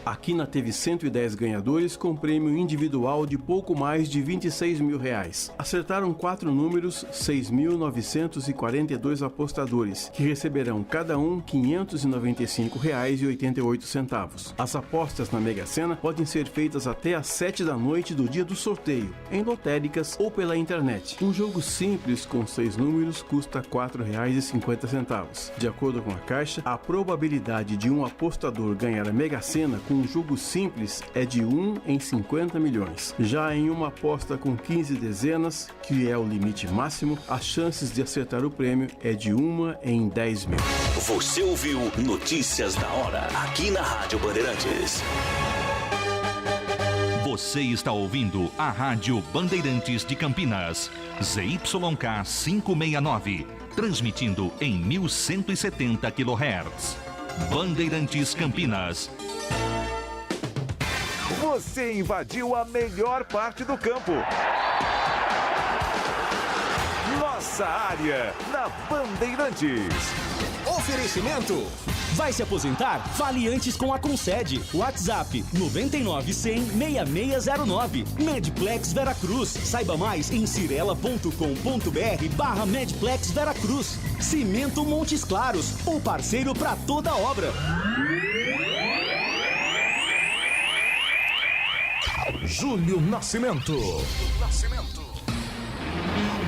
A Quina teve 110 ganhadores com prêmio individual de pouco mais de R$26 mil. Acertaram 4 números, 6.942 apostadores, que receberão cada um R$ 595,88. As apostas na Mega Sena podem ser feitas até às 7 da noite do dia do sorteio, em lotéricas ou pela internet. Um jogo simples com 6 números custa R$ 4,50. De acordo com a Caixa, a probabilidade de um apostador ganhar a Mega Sena com um jogo simples é de 1 em 50 milhões. Já em uma aposta com 15 dezenas, que é o limite máximo, as chances de acertar o prêmio é de 1 em 10 mil. Você ouviu Notícias da Hora, aqui na Rádio Bandeirantes. Você está ouvindo a Rádio Bandeirantes de Campinas, ZYK 569, transmitindo em 1170 kHz. Bandeirantes Campinas. Você invadiu a melhor parte do campo. Nossa área, na Bandeirantes. Oferecimento. Vai se aposentar? Fale antes com a Concede. WhatsApp 99-100-6609. Medplex Veracruz. Saiba mais em cirela.com.br/Medplex Veracruz. Cimento Montes Claros, o parceiro para toda obra. Júlio Nascimento.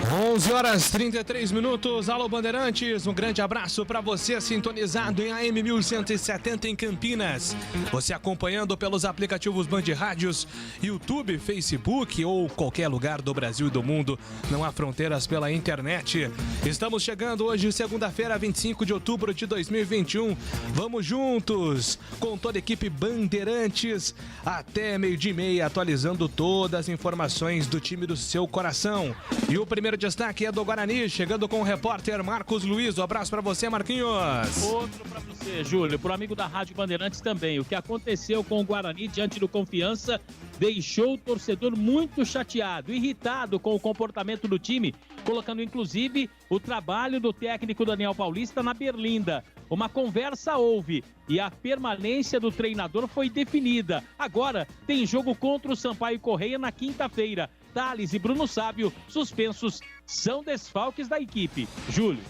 11h33. Alô Bandeirantes, um grande abraço para você sintonizado em AM 1170 em Campinas. Você acompanhando pelos aplicativos Band Rádios, YouTube, Facebook ou qualquer lugar do Brasil e do mundo. Não há fronteiras pela internet. Estamos chegando hoje, segunda-feira, 25 de outubro de 2021. Vamos juntos com toda a equipe Bandeirantes até 12:30, atualizando todas as informações do time do seu coração. E o primeiro destaque é do Guarani, chegando com o repórter Marcos Luiz. Um abraço pra você, Marquinhos. Outro pra você, Júlio, pro amigo da Rádio Bandeirantes também. O que aconteceu com o Guarani diante do Confiança deixou o torcedor muito chateado, irritado com o comportamento do time, colocando inclusive o trabalho do técnico Daniel Paulista na berlinda. Uma conversa houve e a permanência do treinador foi definida. Agora tem jogo contra o Sampaio Corrêa na quinta-feira. Thales e Bruno Sábio, suspensos, são desfalques da equipe. Júlio.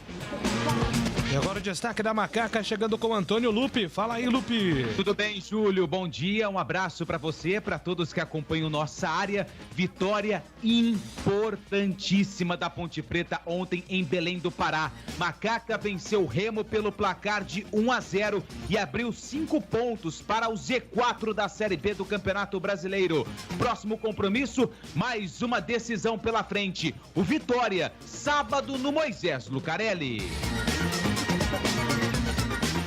E agora o destaque da Macaca, chegando com o Antônio Lupe. Fala aí, Lupe. Tudo bem, Júlio? Bom dia, um abraço para você, para todos que acompanham nossa área. Vitória importantíssima da Ponte Preta ontem em Belém do Pará. Macaca venceu o Remo pelo placar de 1-0 e abriu 5 pontos para o Z4 da Série B do Campeonato Brasileiro. Próximo compromisso, mais uma decisão pela frente. O Vitória, sábado no Moisés Lucarelli.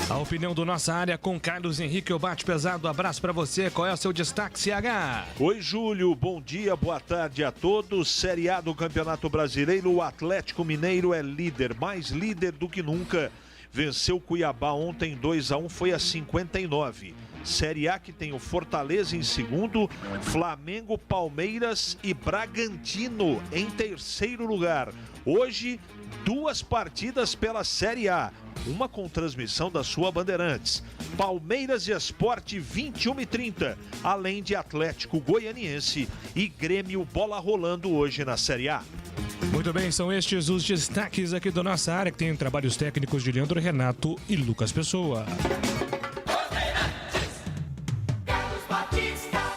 A opinião do Nossa Área com Carlos Henrique, o bate pesado. Abraço pra você. Qual é o seu destaque, CH? Oi, Júlio. Bom dia, boa tarde a todos. Série A do Campeonato Brasileiro, o Atlético Mineiro é líder, mais líder do que nunca. Venceu o Cuiabá ontem 2-1, foi a 59. Série A que tem o Fortaleza em segundo, Flamengo, Palmeiras e Bragantino em terceiro lugar. Hoje, 2 partidas pela Série A, uma com transmissão da sua Bandeirantes. Palmeiras e Sport 21h30, além de Atlético Goianiense e Grêmio, bola rolando hoje na Série A. Muito bem, são estes os destaques aqui da Nossa Área, que tem trabalhos técnicos de Leandro Renato e Lucas Pessoa.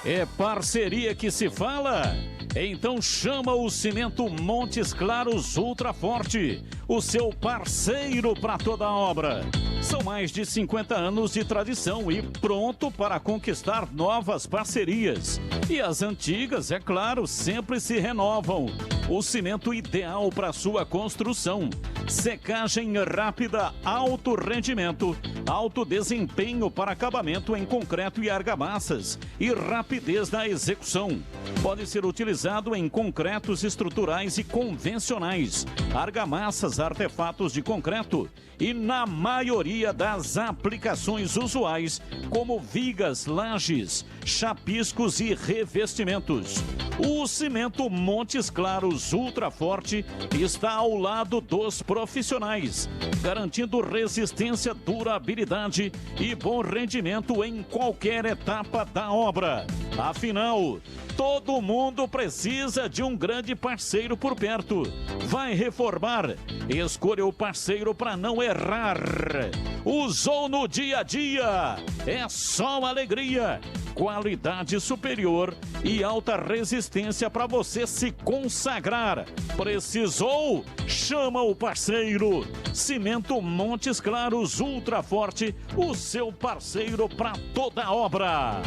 É parceria que se fala? Então chama o Cimento Montes Claros Ultra Forte, o seu parceiro para toda a obra. São mais de 50 anos de tradição e pronto para conquistar novas parcerias. E as antigas, é claro, sempre se renovam. O cimento ideal para sua construção. Secagem rápida, alto rendimento, alto desempenho para acabamento em concreto e argamassas e rapidez na execução. Pode ser utilizado em concretos estruturais e convencionais, argamassas, artefatos de concreto e na maioria das aplicações usuais, como vigas, lajes, chapiscos e revestimentos. O Cimento Montes Claros Ultra Forte está ao lado dos profissionais profissionais, garantindo resistência, durabilidade e bom rendimento em qualquer etapa da obra. Afinal, todo mundo precisa de um grande parceiro por perto. Vai reformar? Escolha o parceiro para não errar. Usou no dia a dia? É só alegria. Qualidade superior e alta resistência para você se consagrar. Precisou? Chama o parceiro. Cimento Montes Claros Ultra Forte, o seu parceiro para toda obra.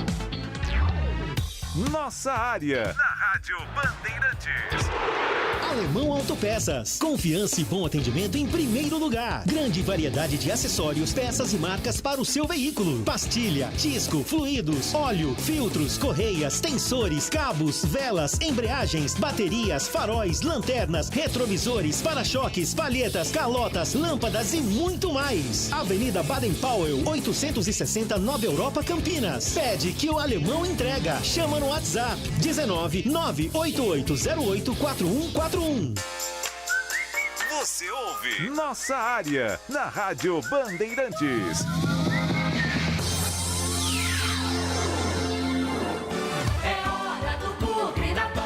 Nossa área, na Rádio Bandeirantes. Alemão Autopeças. Confiança e bom atendimento em primeiro lugar. Grande variedade de acessórios, peças e marcas para o seu veículo. Pastilha, disco, fluidos, óleo, filtros, correias, tensores, cabos, velas, embreagens, baterias, faróis, lanternas, retrovisores, para-choques, palhetas, calotas, lâmpadas e muito mais. Avenida Baden-Powell, 860, Nova Europa, Campinas. Pede que o Alemão entrega. Chama no WhatsApp 19 98808 4141. Você ouve Nossa Área, na Rádio Bandeirantes. É hora do Bugre da Band.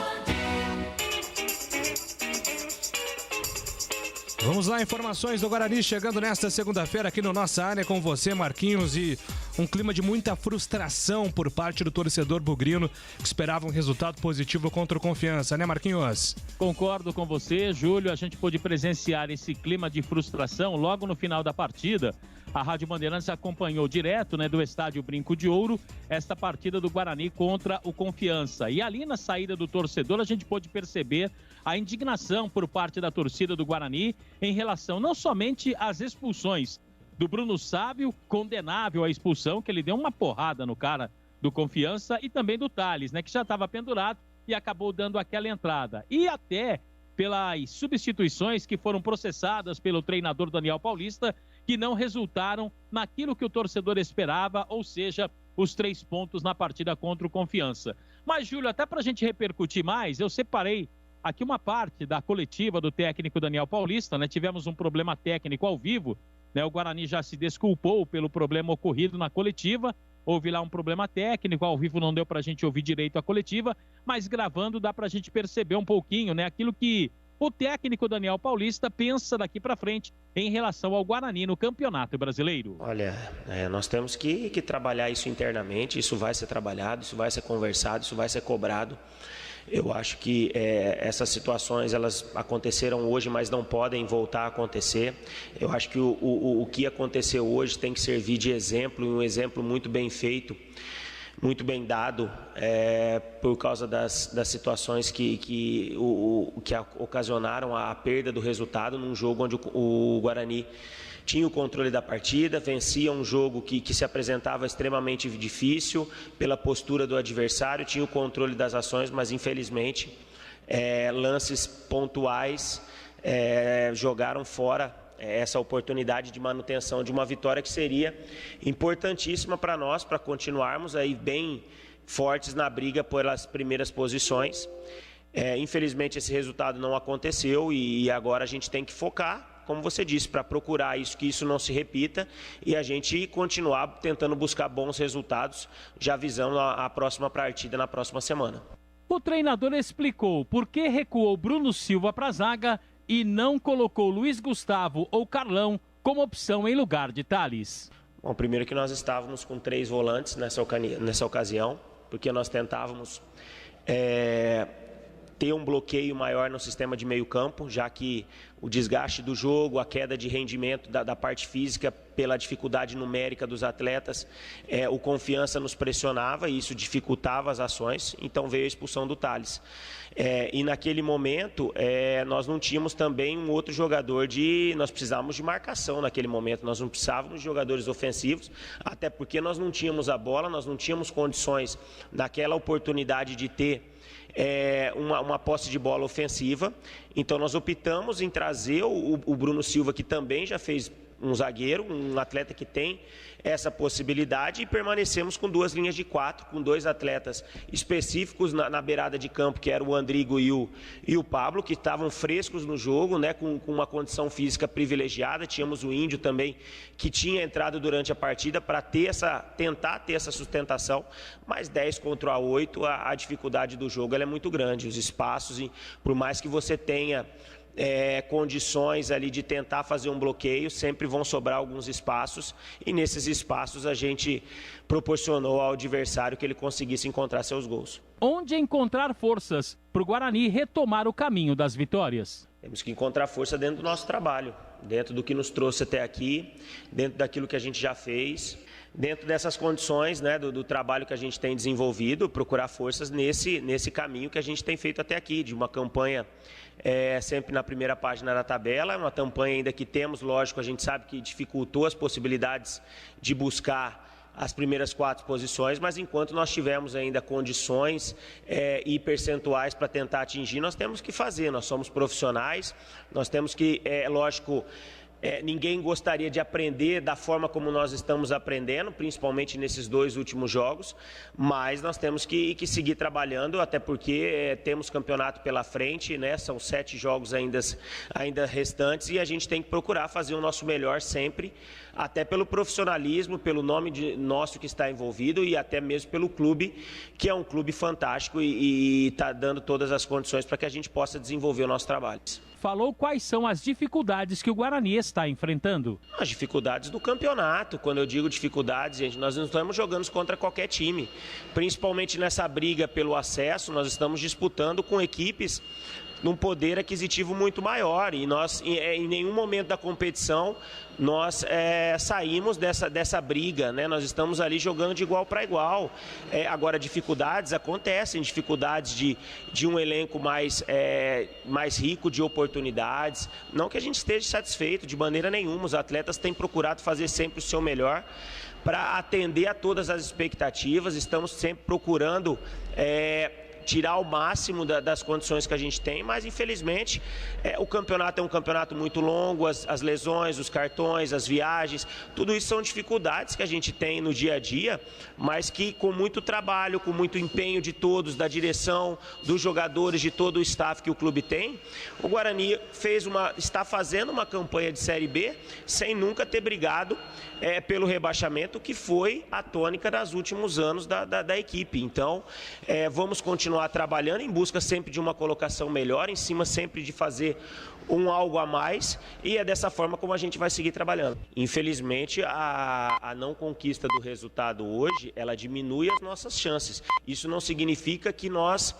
Vamos lá, informações do Guarani chegando nesta segunda-feira aqui no Nossa Área com você, Marquinhos, e um clima de muita frustração por parte do torcedor bugrino que esperava um resultado positivo contra o Confiança, né, Marquinhos? Concordo com você, Júlio. A gente pôde presenciar esse clima de frustração logo no final da partida. A Rádio Bandeirantes acompanhou direto, do estádio Brinco de Ouro, esta partida do Guarani contra o Confiança. E ali na saída do torcedor a gente pôde perceber a indignação por parte da torcida do Guarani em relação não somente às expulsões do Bruno Sábio, condenável a expulsão, que ele deu uma porrada no cara do Confiança, e também do Thales, que já estava pendurado e acabou dando aquela entrada. E até pelas substituições que foram processadas pelo treinador Daniel Paulista, que não resultaram naquilo que o torcedor esperava, ou seja, os 3 pontos na partida contra o Confiança. Mas, Júlio, até para a gente repercutir mais, eu separei aqui uma parte da coletiva do técnico Daniel Paulista, tivemos um problema técnico ao vivo, o Guarani já se desculpou pelo problema ocorrido na coletiva, houve lá um problema técnico, ao vivo não deu para a gente ouvir direito a coletiva, mas gravando dá para a gente perceber um pouquinho, aquilo que o técnico Daniel Paulista pensa daqui para frente em relação ao Guarani no Campeonato Brasileiro. Olha, nós temos que trabalhar isso internamente, isso vai ser trabalhado, isso vai ser conversado, isso vai ser cobrado. Eu acho que essas situações elas aconteceram hoje, mas não podem voltar a acontecer. Eu acho que o que aconteceu hoje tem que servir de exemplo, um exemplo muito bem feito, muito bem dado, por causa das situações que ocasionaram a perda do resultado num jogo onde o Guarani tinha o controle da partida, vencia um jogo que se apresentava extremamente difícil pela postura do adversário, tinha o controle das ações, mas infelizmente lances pontuais jogaram fora essa oportunidade de manutenção de uma vitória que seria importantíssima para nós, para continuarmos aí bem fortes na briga pelas primeiras posições. Infelizmente esse resultado não aconteceu e agora a gente tem que focar, como você disse, para procurar que isso não se repita e a gente continuar tentando buscar bons resultados, já visando a próxima partida na próxima semana. O treinador explicou por que recuou Bruno Silva para a zaga e não colocou Luiz Gustavo ou Carlão como opção em lugar de Thales. Bom, primeiro que nós estávamos com 3 volantes nessa ocasião, porque nós tentávamos ter um bloqueio maior no sistema de meio campo, já que o desgaste do jogo, a queda de rendimento da parte física pela dificuldade numérica dos atletas, o Confiança nos pressionava e isso dificultava as ações, então veio a expulsão do Thales. E naquele momento nós não tínhamos também um outro jogador nós precisávamos de marcação naquele momento, nós não precisávamos de jogadores ofensivos, até porque nós não tínhamos a bola, nós não tínhamos condições naquela oportunidade de ter uma posse de bola ofensiva, então nós optamos em trazer o Bruno Silva, que também já fez um zagueiro, um atleta que tem essa possibilidade, e permanecemos com 2 linhas de 4, com 2 atletas específicos na beirada de campo, que era o Andrigo e o Pablo, que estavam frescos no jogo, né, com uma condição física privilegiada. Tínhamos o Índio também, que tinha entrado durante a partida para tentar ter essa sustentação, mas 10 contra 8, a dificuldade do jogo ela é muito grande. Os espaços, por mais que você tenha condições ali de tentar fazer um bloqueio, sempre vão sobrar alguns espaços, e nesses espaços a gente proporcionou ao adversário que ele conseguisse encontrar seus gols. Onde encontrar forças para o Guarani retomar o caminho das vitórias? Temos que encontrar força dentro do nosso trabalho, dentro do que nos trouxe até aqui, dentro daquilo que a gente já fez, dentro dessas condições, né, do trabalho que a gente tem desenvolvido, procurar forças nesse caminho que a gente tem feito até aqui, de uma campanha sempre na primeira página da tabela, uma campanha ainda que temos, lógico, a gente sabe que dificultou as possibilidades de buscar as primeiras 4 posições, mas enquanto nós tivermos ainda condições e percentuais para tentar atingir, nós temos que fazer. Nós somos profissionais, nós temos que, lógico, ninguém gostaria de aprender da forma como nós estamos aprendendo, principalmente nesses 2 últimos jogos, mas nós temos que seguir trabalhando, até porque temos campeonato pela frente, né? São 7 jogos ainda restantes, e a gente tem que procurar fazer o nosso melhor sempre, até pelo profissionalismo, pelo nome nosso que está envolvido, e até mesmo pelo clube, que é um clube fantástico e está dando todas as condições para que a gente possa desenvolver o nosso trabalho. Falou quais são as dificuldades que o Guarani está enfrentando. As dificuldades do campeonato. Quando eu digo dificuldades, gente, nós não estamos jogando contra qualquer time. Principalmente nessa briga pelo acesso, nós estamos disputando com equipes num poder aquisitivo muito maior, e nós, em nenhum momento da competição, nós saímos dessa briga, né? Nós estamos ali jogando de igual para igual. Agora, dificuldades acontecem, dificuldades de um elenco mais rico de oportunidades. Não que a gente esteja satisfeito de maneira nenhuma, os atletas têm procurado fazer sempre o seu melhor para atender a todas as expectativas, estamos sempre procurando tirar o máximo das condições que a gente tem, mas infelizmente o campeonato é um campeonato muito longo, as lesões, os cartões, as viagens, tudo isso são dificuldades que a gente tem no dia a dia, mas que com muito trabalho, com muito empenho de todos, da direção, dos jogadores, de todo o staff que o clube tem, o Guarani está fazendo uma campanha de Série B sem nunca ter brigado pelo rebaixamento, que foi a tônica dos últimos anos da equipe. Então, vamos continuar trabalhando em busca sempre de uma colocação melhor, em cima sempre de fazer algo a mais, e é dessa forma como a gente vai seguir trabalhando. Infelizmente, a não conquista do resultado hoje, ela diminui as nossas chances. Isso não significa que nós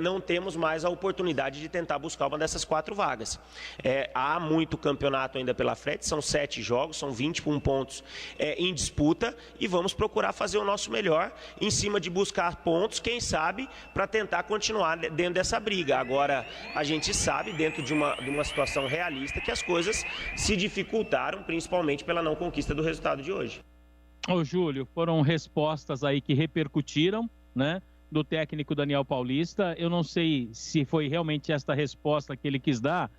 não temos mais a oportunidade de tentar buscar uma dessas 4 vagas. Há muito campeonato ainda pela frente, são 7 jogos, são 21 pontos em disputa, e vamos procurar fazer o nosso melhor em cima de buscar pontos, quem sabe, para tentar continuar dentro dessa briga. Agora, a gente sabe, dentro de uma situação realista, que as coisas se dificultaram, principalmente pela não conquista do resultado de hoje. Ô Júlio, foram respostas aí que repercutiram, né, do técnico Daniel Paulista. Eu não sei se foi realmente esta resposta que ele quis dar,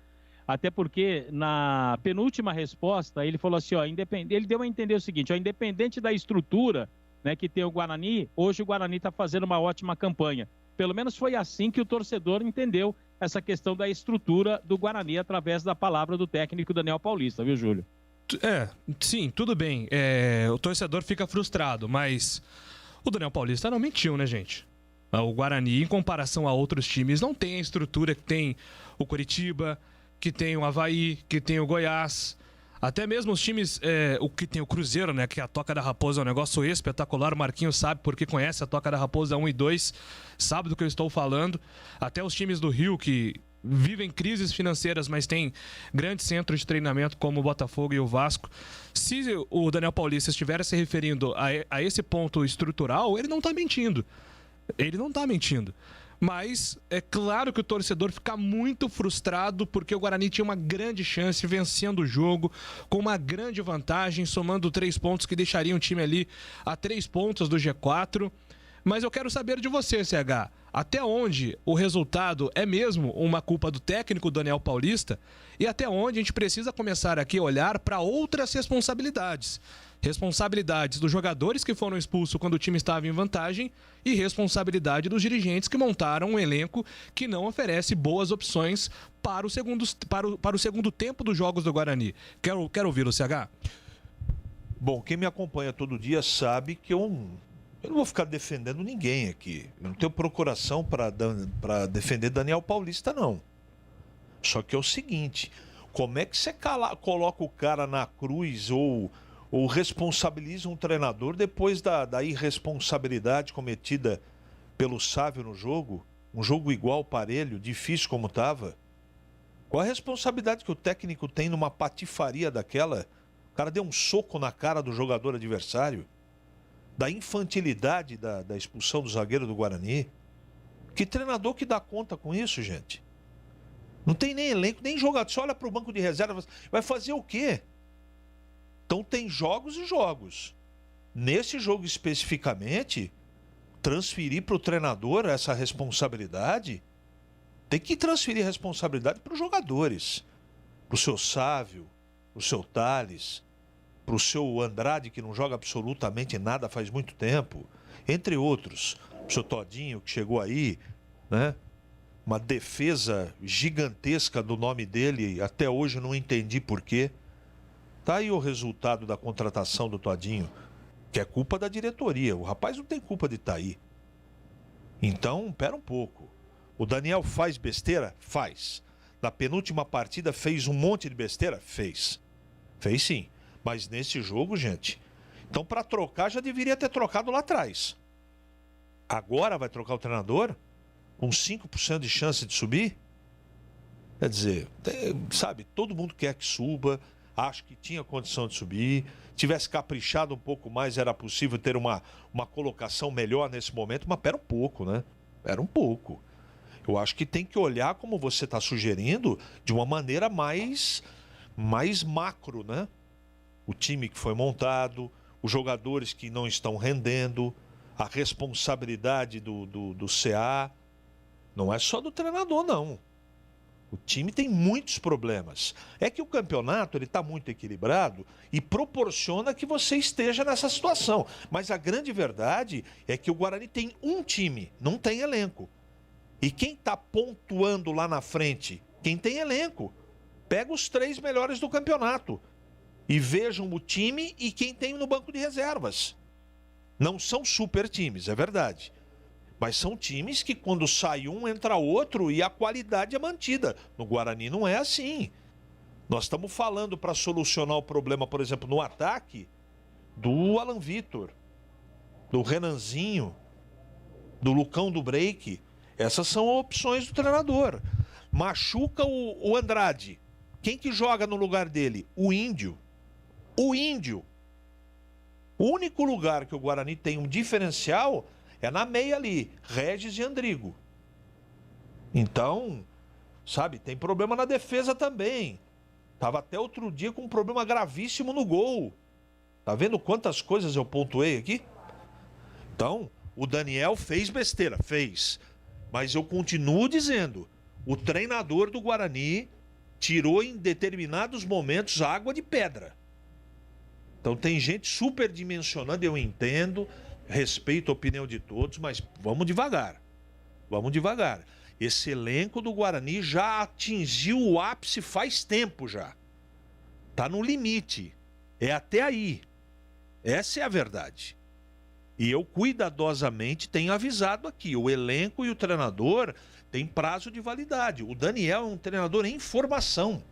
até porque na penúltima resposta ele falou assim, ele deu a entender o seguinte, independente da estrutura, né, que tem o Guarani, hoje o Guarani está fazendo uma ótima campanha. Pelo menos foi assim que o torcedor entendeu essa questão da estrutura do Guarani através da palavra do técnico Daniel Paulista, viu, Júlio? Sim, tudo bem. O torcedor fica frustrado, mas o Daniel Paulista não mentiu, né, gente? O Guarani, em comparação a outros times, não tem a estrutura que tem o Coritiba, que tem o Avaí, que tem o Goiás. Até mesmo os times, o que tem o Cruzeiro, né, que a Toca da Raposa é um negócio espetacular, o Marquinhos sabe porque conhece a Toca da Raposa 1 e 2, sabe do que eu estou falando. Até os times do Rio, que vivem crises financeiras, mas tem grandes centros de treinamento como o Botafogo e o Vasco. Se o Daniel Paulista estiver se referindo a esse ponto estrutural, ele não está mentindo. Ele não está mentindo. Mas é claro que o torcedor fica muito frustrado porque o Guarani tinha uma grande chance vencendo o jogo, com uma grande vantagem, somando 3 pontos que deixariam o time ali a 3 pontos do G4. Mas eu quero saber de você, CH, até onde o resultado é mesmo uma culpa do técnico Daniel Paulista e até onde a gente precisa começar aqui a olhar para outras responsabilidades. Responsabilidades dos jogadores que foram expulsos quando o time estava em vantagem e responsabilidade dos dirigentes que montaram um elenco que não oferece boas opções para o segundo tempo dos jogos do Guarani. Quero ouvi-lo, CH. Bom, quem me acompanha todo dia sabe que eu não vou ficar defendendo ninguém aqui. Eu não tenho procuração para defender Daniel Paulista, não. Só que é o seguinte, como é que você coloca o cara na cruz ou responsabiliza um treinador depois da irresponsabilidade cometida pelo Sávio no jogo? Um jogo igual, parelho, difícil como estava. Qual a responsabilidade que o técnico tem numa patifaria daquela? O cara deu um soco na cara do jogador adversário. Da infantilidade da expulsão do zagueiro do Guarani. Que treinador que dá conta com isso, gente? Não tem nem elenco, nem jogador. Você olha para o banco de reservas, vai fazer o quê? Então tem jogos e jogos. Nesse jogo especificamente, transferir para o treinador essa responsabilidade, tem que transferir a responsabilidade para os jogadores. Para o seu Sávio, para o seu Thales, para o seu Andrade, que não joga absolutamente nada faz muito tempo, entre outros. O seu Todinho, que chegou aí, né? Uma defesa gigantesca do nome dele, até hoje eu não entendi por quê. Tá aí o resultado da contratação do Todinho, que é culpa da diretoria. O rapaz não tem culpa de estar aí. Então, pera um pouco. O Daniel faz besteira? Faz. Na penúltima partida fez um monte de besteira? Fez. Fez sim. Mas nesse jogo, gente, então para trocar já deveria ter trocado lá atrás. Agora vai trocar o treinador? Com 5% de chance de subir? Quer dizer, sabe, todo mundo quer que suba, acho que tinha condição de subir. Tivesse caprichado um pouco mais, era possível ter uma colocação melhor nesse momento, mas pera um pouco, né? Pera um pouco. Eu acho que tem que olhar, como você está sugerindo, de uma maneira mais macro, né? O time que foi montado, os jogadores que não estão rendendo, a responsabilidade do CA. Não é só do treinador, não. O time tem muitos problemas. É que o campeonato ele está muito equilibrado e proporciona que você esteja nessa situação. Mas a grande verdade é que o Guarani tem um time, não tem elenco. E quem está pontuando lá na frente? Quem tem elenco. Pega os 3 melhores do campeonato. E vejam o time e quem tem no banco de reservas. Não são super times, é verdade. Mas são times que quando sai um, entra outro e a qualidade é mantida. No Guarani não é assim. Nós estamos falando para solucionar o problema, por exemplo, no ataque, do Alan Vitor, do Renanzinho, do Lucão do Break. Essas são opções do treinador. Machuca o Andrade. Quem que joga no lugar dele? O Índio. O Índio. O único lugar que o Guarani tem um diferencial é na meia ali, Regis e Andrigo. Então, sabe, tem problema na defesa também. Tava até outro dia com um problema gravíssimo no gol. Tá vendo quantas coisas eu pontuei aqui? Então, o Daniel fez besteira, fez. Mas eu continuo dizendo, o treinador do Guarani tirou em determinados momentos água de pedra. Então tem gente superdimensionando, eu entendo, respeito a opinião de todos, mas vamos devagar. Vamos devagar. Esse elenco do Guarani já atingiu o ápice faz tempo já. Tá no limite. É até aí. Essa é a verdade. E eu cuidadosamente tenho avisado aqui, o elenco e o treinador têm prazo de validade. O Daniel é um treinador em formação.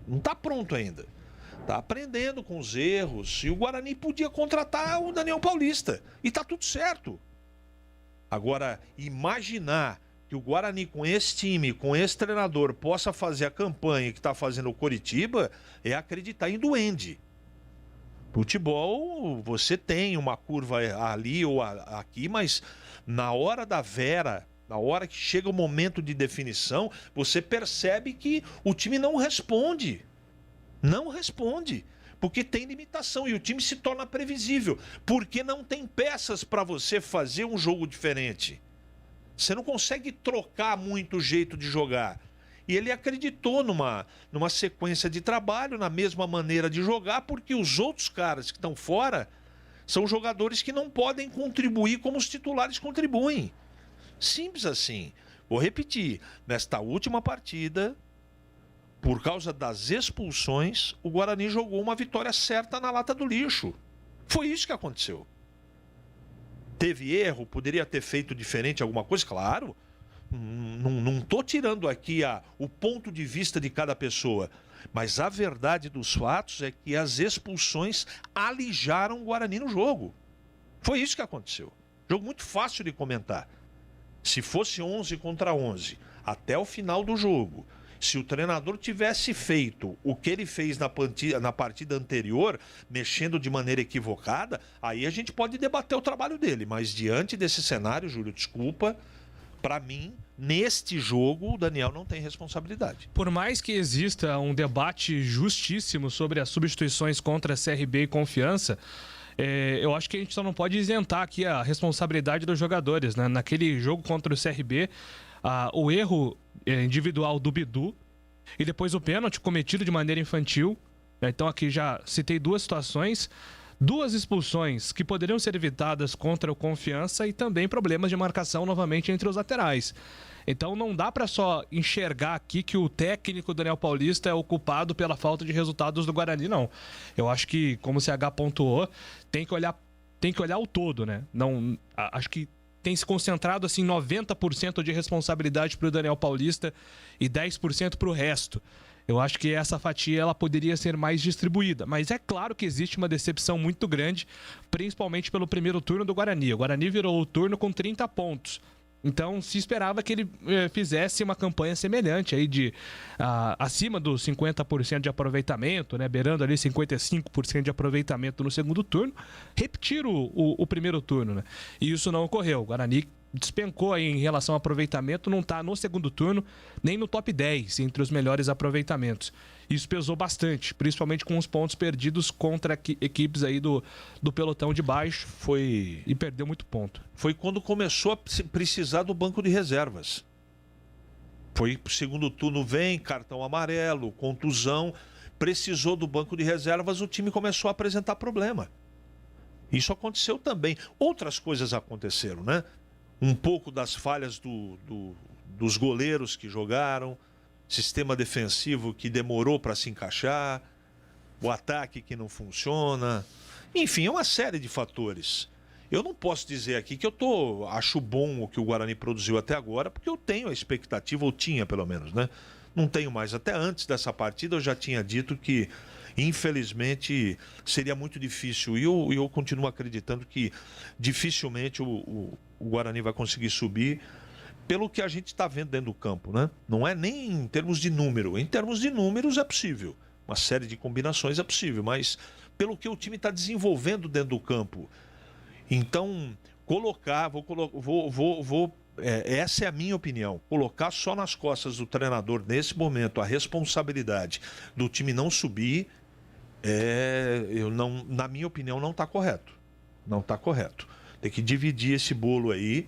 Não está pronto ainda. Está aprendendo com os erros. E o Guarani podia contratar o Daniel Paulista. E está tudo certo. Agora, imaginar que o Guarani com esse time, com esse treinador, possa fazer a campanha que está fazendo o Coritiba, é acreditar em duende. Futebol, você tem uma curva ali ou aqui, mas na hora da vera, na hora que chega o momento de definição, você percebe que o time não responde. Não responde. Porque tem limitação e o time se torna previsível. Porque não tem peças para você fazer um jogo diferente. Você não consegue trocar muito o jeito de jogar. E ele acreditou numa sequência de trabalho, na mesma maneira de jogar, porque os outros caras que estão fora são jogadores que não podem contribuir como os titulares contribuem. Simples assim. Vou repetir, nesta última partida, por causa das expulsões, o Guarani jogou uma vitória certa na lata do lixo. Foi isso que aconteceu. Teve erro, poderia ter feito diferente alguma coisa? Claro. Não estou tirando aqui o ponto de vista de cada pessoa. Mas a verdade dos fatos é que as expulsões alijaram o Guarani no jogo. Foi isso que aconteceu. Jogo muito fácil de comentar. Se fosse 11 contra 11, até o final do jogo, se o treinador tivesse feito o que ele fez na partida anterior, mexendo de maneira equivocada, aí a gente pode debater o trabalho dele. Mas diante desse cenário, Júlio, desculpa, para mim, neste jogo, o Daniel não tem responsabilidade. Por mais que exista um debate justíssimo sobre as substituições contra CRB e Confiança, eu acho que a gente só não pode isentar aqui a responsabilidade dos jogadores, né? Naquele jogo contra o CRB, o erro individual do Bidu e depois o pênalti cometido de maneira infantil. Então aqui já citei duas situações, duas expulsões que poderiam ser evitadas contra o Confiança e também problemas de marcação novamente entre os laterais. Então não dá para só enxergar aqui que o técnico Daniel Paulista é o culpado pela falta de resultados do Guarani, não. Eu acho que, como o CH pontuou, tem que olhar o todo, né? Não, acho que tem se concentrado assim 90% de responsabilidade para o Daniel Paulista e 10% para o resto. Eu acho que essa fatia ela poderia ser mais distribuída, mas é claro que existe uma decepção muito grande, principalmente pelo primeiro turno do Guarani. O Guarani virou o turno com 30 pontos. Então se esperava que ele fizesse uma campanha semelhante aí de acima dos 50% de aproveitamento, né, beirando ali 55% de aproveitamento no segundo turno, repetir o primeiro turno, né? E isso não ocorreu. O Guarani despencou aí em relação ao aproveitamento, não está no segundo turno, nem no top 10 entre os melhores aproveitamentos. Isso pesou bastante, principalmente com os pontos perdidos contra equipes aí do pelotão de baixo. E perdeu muito ponto. Foi quando começou a precisar do banco de reservas. Foi pro segundo turno, vem cartão amarelo, contusão, precisou do banco de reservas, o time começou a apresentar problema. Isso aconteceu também. Outras coisas aconteceram, né? Um pouco das falhas dos goleiros que jogaram, sistema defensivo que demorou para se encaixar, o ataque que não funciona. Enfim, é uma série de fatores. Eu não posso dizer aqui que acho bom o que o Guarani produziu até agora, porque eu tenho a expectativa, ou tinha pelo menos, né? Não tenho mais. Até antes dessa partida eu já tinha dito que, infelizmente, seria muito difícil. E eu continuo acreditando que dificilmente o Guarani vai conseguir subir, pelo que a gente está vendo dentro do campo, né? Não é nem em termos de número. Em termos de números é possível. Uma série de combinações é possível, mas pelo que o time está desenvolvendo dentro do campo. Então, essa é a minha opinião. Colocar só nas costas do treinador, nesse momento, a responsabilidade do time não subir, na minha opinião, não está correto. Não está correto. Tem que dividir esse bolo aí,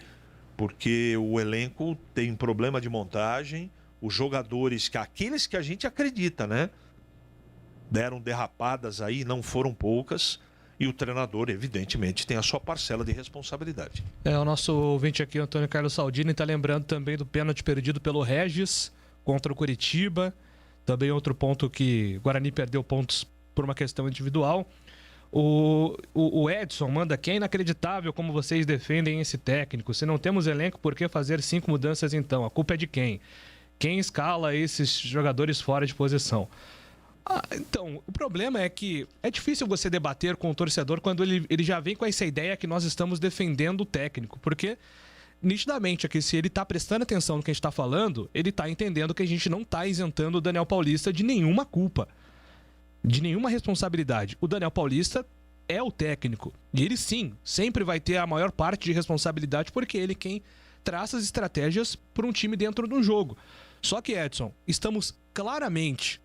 porque o elenco tem problema de montagem, os jogadores, aqueles que a gente acredita, né? Deram derrapadas aí, não foram poucas, e o treinador, evidentemente, tem a sua parcela de responsabilidade. O nosso ouvinte aqui, Antônio Carlos Saldini, está lembrando também do pênalti perdido pelo Regis contra o Curitiba. Também outro ponto que o Guarani perdeu pontos por uma questão individual. O Edson manda que é inacreditável como vocês defendem esse técnico. Se não temos elenco, por que fazer 5 mudanças então? A culpa é de quem? Quem escala esses jogadores fora de posição? Então, o problema é que é difícil você debater com o torcedor quando ele já vem com essa ideia que nós estamos defendendo o técnico. Porque, nitidamente, aqui, se ele está prestando atenção no que a gente está falando, ele está entendendo que a gente não está isentando o Daniel Paulista de nenhuma culpa, de nenhuma responsabilidade. O Daniel Paulista é o técnico. E ele, sim, sempre vai ter a maior parte de responsabilidade porque ele é quem traça as estratégias para um time dentro de um jogo. Só que, Edson, estamos claramente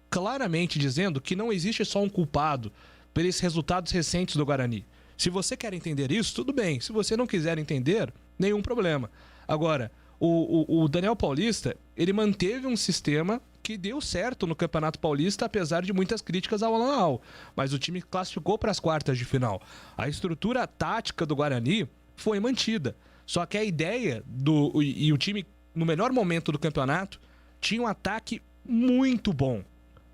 dizendo que não existe só um culpado pelos resultados recentes do Guarani. Se você quer entender isso, tudo bem. Se você não quiser entender, nenhum problema. Agora, o Daniel Paulista, ele manteve um sistema que deu certo no Campeonato Paulista, apesar de muitas críticas ao Alan Al. Mas o time classificou para as quartas de final. A estrutura tática do Guarani foi mantida. Só que a ideia e o time, no melhor momento do campeonato, tinha um ataque muito bom,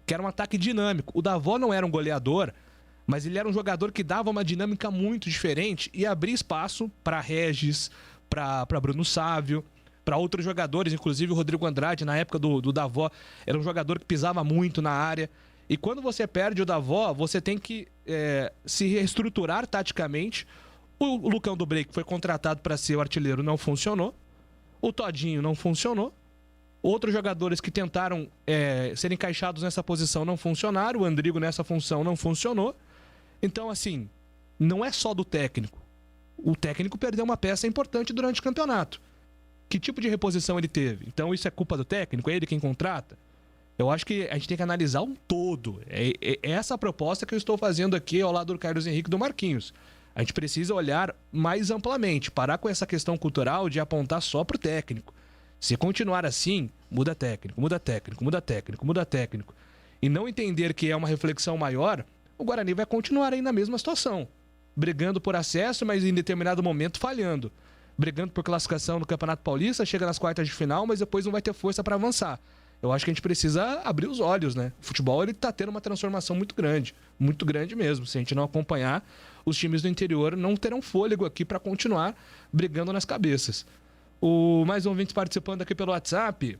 que era um ataque dinâmico. O Davó não era um goleador, mas ele era um jogador que dava uma dinâmica muito diferente e abria espaço para Regis, para Bruno Sávio, para outros jogadores, inclusive o Rodrigo Andrade, na época do Davó, era um jogador que pisava muito na área. E quando você perde o Davó, você tem que se reestruturar taticamente. O Lucão do Break foi contratado para ser o artilheiro, não funcionou. O Todinho não funcionou. Outros jogadores que tentaram ser encaixados nessa posição não funcionaram. O Andrigo nessa função não funcionou. Então, assim, não é só do técnico. O técnico perdeu uma peça importante durante o campeonato. Que tipo de reposição ele teve? Então isso é culpa do técnico? É ele quem contrata? Eu acho que a gente tem que analisar um todo. É essa a proposta que eu estou fazendo aqui ao lado do Carlos Henrique e do Marquinhos. A gente precisa olhar mais amplamente, parar com essa questão cultural de apontar só para o técnico. Se continuar assim, muda técnico, muda técnico, muda técnico, muda técnico. E não entender que é uma reflexão maior, o Guarani vai continuar aí na mesma situação. Brigando por acesso, mas em determinado momento falhando. Brigando por classificação no Campeonato Paulista, chega nas quartas de final, mas depois não vai ter força para avançar. Eu acho que a gente precisa abrir os olhos, né? O futebol, ele tá tendo uma transformação muito grande mesmo. Se a gente não acompanhar, os times do interior não terão fôlego aqui para continuar brigando nas cabeças. Mais um ouvinte participando aqui pelo WhatsApp.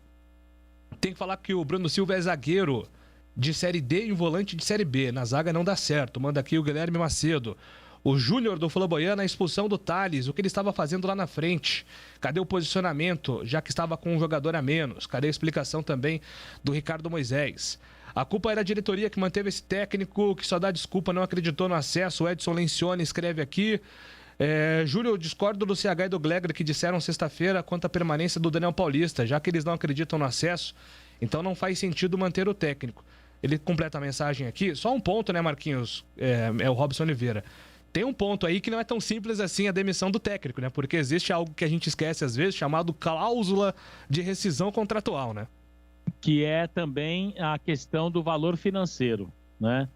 Tem que falar que o Bruno Silva é zagueiro de Série D e volante de Série B. Na zaga não dá certo. Manda aqui o Guilherme Macedo. O Júnior do Flamboyant, a expulsão do Thales, o que ele estava fazendo lá na frente? Cadê o posicionamento, já que estava com um jogador a menos? Cadê a explicação também do Ricardo Moisés? A culpa era a diretoria que manteve esse técnico, que só dá desculpa, não acreditou no acesso. O Edson Lencioni escreve aqui. Júlio, eu discordo do CH e do Glegler que disseram sexta-feira quanto à permanência do Daniel Paulista, já que eles não acreditam no acesso, então não faz sentido manter o técnico. Ele completa a mensagem aqui. Só um ponto, né, Marquinhos? É o Robson Oliveira. Tem um ponto aí que não é tão simples assim a demissão do técnico, né? Porque existe algo que a gente esquece às vezes, chamado cláusula de rescisão contratual, né? Que é também a questão do valor financeiro, né?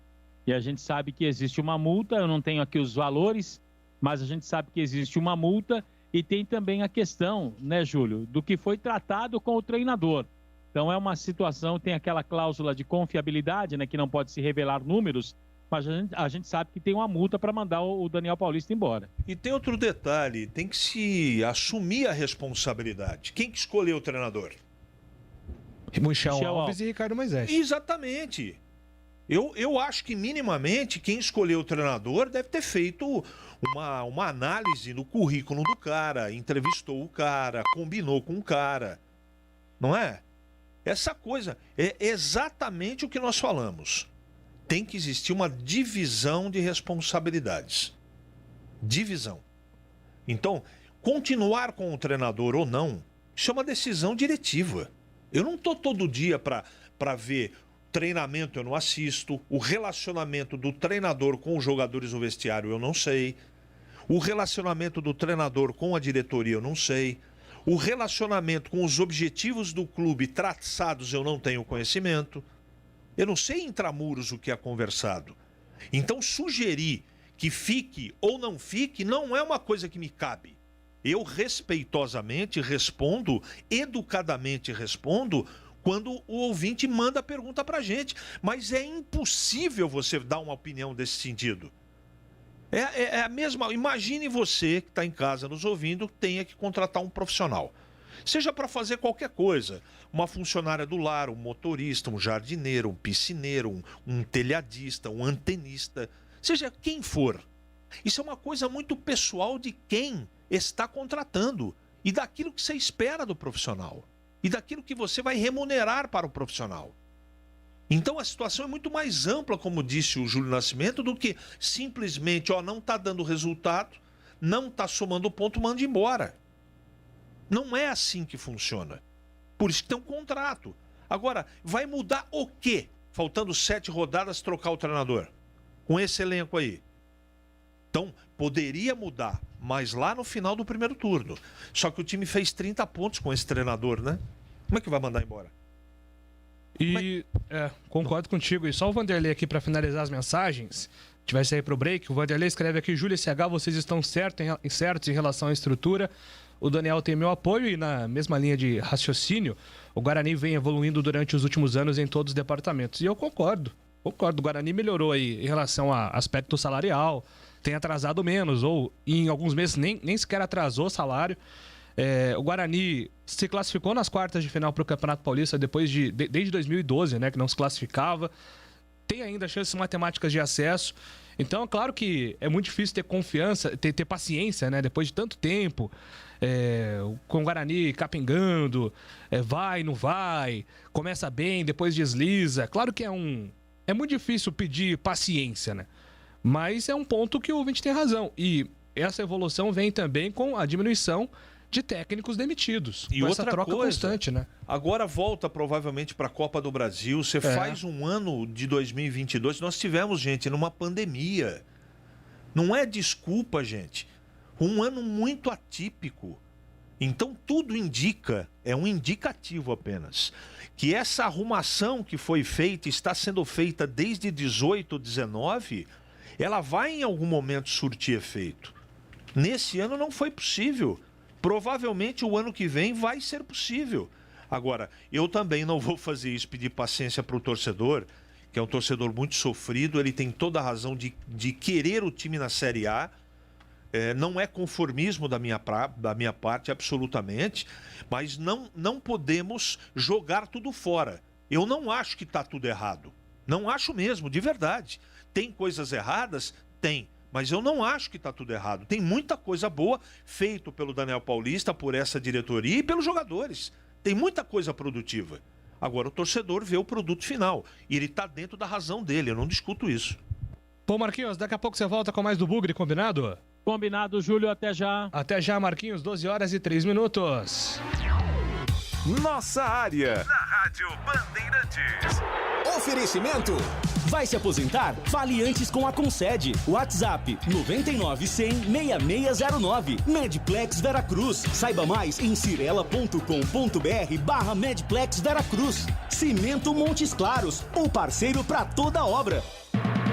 E a gente sabe que existe uma multa, eu não tenho aqui os valores, mas a gente sabe que existe uma multa e tem também a questão, né, Júlio, do que foi tratado com o treinador. Então é uma situação, tem aquela cláusula de confiabilidade, né, que não pode se revelar números, mas a gente sabe que tem uma multa para mandar o Daniel Paulista embora. E tem outro detalhe, tem que se assumir a responsabilidade. Quem que escolheu o treinador? Michel Alves e Ricardo Moisés. Exatamente. Eu acho que minimamente quem escolheu o treinador deve ter feito uma análise no currículo do cara, entrevistou o cara, combinou com o cara. Não é? Essa coisa é exatamente o que nós falamos. Tem que existir uma divisão de responsabilidades. Divisão. Então, continuar com o treinador ou não, isso é uma decisão diretiva. Eu não estou todo dia para ver treinamento, eu não assisto. O relacionamento do treinador com os jogadores no vestiário, eu não sei. O relacionamento do treinador com a diretoria, eu não sei. O relacionamento com os objetivos do clube traçados, eu não tenho conhecimento. Eu não sei intramuros o que é conversado. Então, sugerir que fique ou não fique não é uma coisa que me cabe. Eu respeitosamente respondo, educadamente respondo, quando o ouvinte manda a pergunta para a gente. Mas é impossível você dar uma opinião desse sentido. É a mesma... Imagine você que está em casa nos ouvindo, tenha que contratar um profissional. Seja para fazer qualquer coisa. Uma funcionária do lar, um motorista, um jardineiro, um piscineiro, um telhadista, um antenista. Seja quem for. Isso é uma coisa muito pessoal de quem está contratando. E daquilo que você espera do profissional. E daquilo que você vai remunerar para o profissional. Então a situação é muito mais ampla, como disse o Júlio Nascimento, do que simplesmente, não está dando resultado, não está somando ponto, manda embora. Não é assim que funciona. Por isso que tem um contrato. Agora, vai mudar o quê? Faltando 7 rodadas, trocar o treinador. com esse elenco aí. Então, poderia mudar, mas lá no final do primeiro turno. Só que o time fez 30 pontos com esse treinador, né? Como é que vai mandar embora? E, concordo contigo. E só o Vanderlei aqui para finalizar as mensagens. A gente vai sair pro break. O Vanderlei escreve aqui: Júlio SH, vocês estão certos em relação à estrutura. O Daniel tem meu apoio e na mesma linha de raciocínio, o Guarani vem evoluindo durante os últimos anos em todos os departamentos. E eu concordo. O Guarani melhorou aí em relação a aspecto salarial, tem atrasado menos, ou em alguns meses nem sequer atrasou o salário. O Guarani se classificou nas quartas de final para o Campeonato Paulista desde 2012, né, que não se classificava. Tem ainda chances matemáticas de acesso. Então, claro que é muito difícil ter confiança, ter paciência, né, depois de tanto tempo, com o Guarani capengando, vai, não vai, começa bem, depois desliza. Claro que é muito difícil pedir paciência, né? Mas é um ponto que o ouvinte tem razão. E essa evolução vem também com a diminuição de técnicos demitidos. E com outra essa troca coisa, constante, né? Agora volta provavelmente para a Copa do Brasil. Você faz um ano de 2022. Nós tivemos, gente, numa pandemia. Não é desculpa, gente. Um ano muito atípico. Então tudo indica, é um indicativo apenas, que essa arrumação que foi feita, está sendo feita desde 18, 19, ela vai em algum momento surtir efeito. Nesse ano não foi possível. Provavelmente o ano que vem vai ser possível. Agora, eu também não vou fazer isso, pedir paciência para o torcedor, que é um torcedor muito sofrido, ele tem toda a razão de querer o time na Série A. Não é conformismo da minha parte, absolutamente, mas não podemos jogar tudo fora. Eu não acho que está tudo errado. Não acho mesmo, de verdade. Tem coisas erradas? Tem. Mas eu não acho que está tudo errado. Tem muita coisa boa feito pelo Daniel Paulista, por essa diretoria e pelos jogadores. Tem muita coisa produtiva. Agora o torcedor vê o produto final. E ele está dentro da razão dele, eu não discuto isso. Pô, Marquinhos, daqui a pouco você volta com mais do Bugre, combinado? Combinado, Júlio, até já. Até já, Marquinhos, 12 horas e 3 minutos. Nossa área, na Rádio Bandeirantes. Oferecimento. Vai se aposentar? Fale antes com a Concede. WhatsApp 99-100-6609. Medplex Veracruz. Saiba mais em cirela.com.br/Medplex Veracruz. Cimento Montes Claros, o parceiro para toda obra.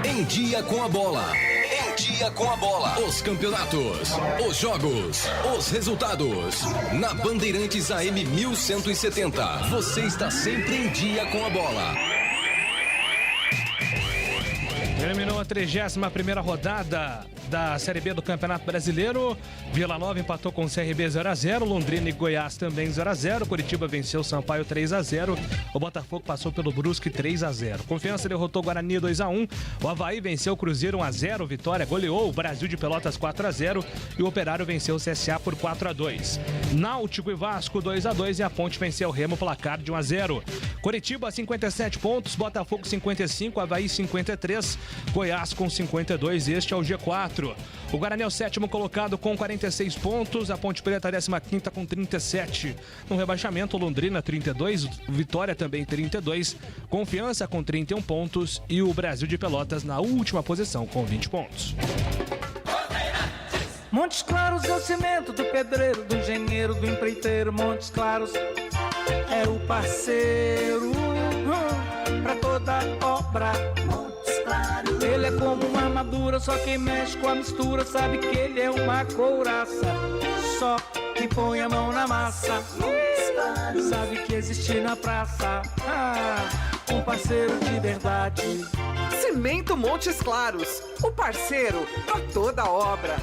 Em dia com a bola. Em dia com a bola. Os campeonatos, os jogos, os resultados. Na Bandeirantes AM 1170. Você está sempre em dia com a bola. Terminou a 31ª rodada da Série B do Campeonato Brasileiro. Vila Nova empatou com o CRB 0x0. Londrina e Goiás também 0x0. Curitiba venceu o Sampaio 3x0. O Botafogo passou pelo Brusque 3x0. Confiança derrotou o Guarani 2x1. O Avaí venceu o Cruzeiro 1x0. Vitória goleou o Brasil de Pelotas 4x0. E o Operário venceu o CSA por 4x2. Náutico e Vasco 2x2. E a Ponte venceu o Remo placar de 1x0. Curitiba 57 pontos. Botafogo 55. Avaí 53. Goiás com 52. Este é o G4. O Guarani é o 7º colocado com 46 pontos. A Ponte Preta 15ª com 37. No rebaixamento, Londrina 32, Vitória também 32, Confiança com 31 pontos e o Brasil de Pelotas na última posição com 20 pontos. Montes Claros é o cimento do pedreiro, do engenheiro, do empreiteiro. Montes Claros é o parceiro pra toda obra. Ele é como uma armadura, só quem mexe com a mistura sabe que ele é uma couraça. Só quem põe a mão na massa sabe que existe na praça um parceiro de verdade. Cimento Montes Claros, o parceiro pra toda obra.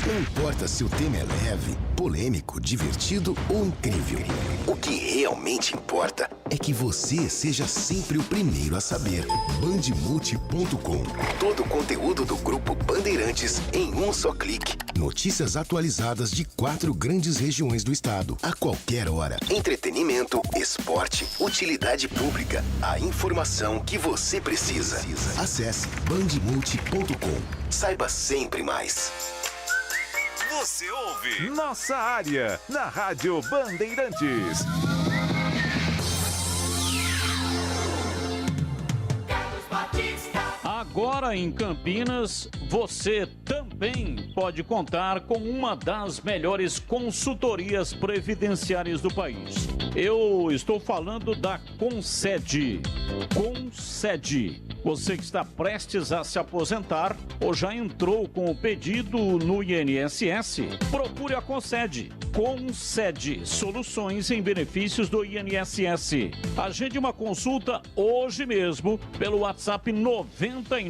Não importa se o tema é leve, polêmico, divertido ou incrível. O que realmente importa é que você seja sempre o primeiro a saber. Bandemulti.com. Todo o conteúdo do Grupo Bandeirantes em um só clique. Notícias atualizadas de 4 grandes regiões do estado, a qualquer hora. Entretenimento, esporte, utilidade pública. A informação que você precisa. Acesse bandemulti.com. Saiba sempre mais. Você ouve Nossa Área, na Rádio Bandeirantes. Carlos Batista. Agora em Campinas, você também pode contar com uma das melhores consultorias previdenciárias do país. Eu estou falando da Concede. Concede. Você que está prestes a se aposentar ou já entrou com o pedido no INSS, procure a Concede. Concede. Soluções em benefícios do INSS. Agende uma consulta hoje mesmo pelo WhatsApp 99100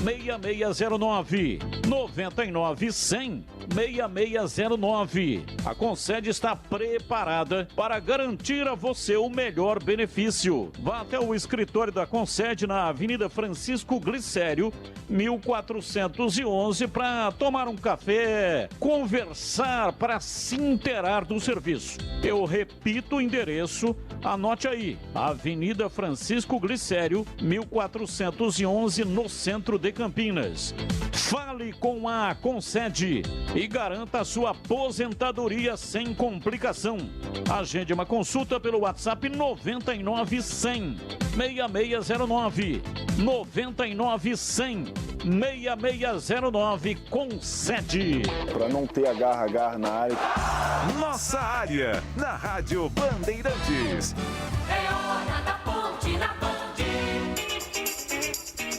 6609. 99100 6609. A Concede está preparada para garantir a você o melhor benefício. Vá até o escritório da Concede na Avenida Francisco Glicério, 1411, para tomar um café, conversar, para se inteirar do serviço. Eu repito o endereço, anote aí, Avenida Francisco Glicério, 1411, no centro de Campinas. Fale com a Concede e garanta a sua aposentadoria sem complicação. Agende uma consulta pelo WhatsApp 99100 6609. 99100 6609. Concede. Para não ter agarra na área. Nossa área, na Rádio Bandeirantes. É hora da ponte na Band.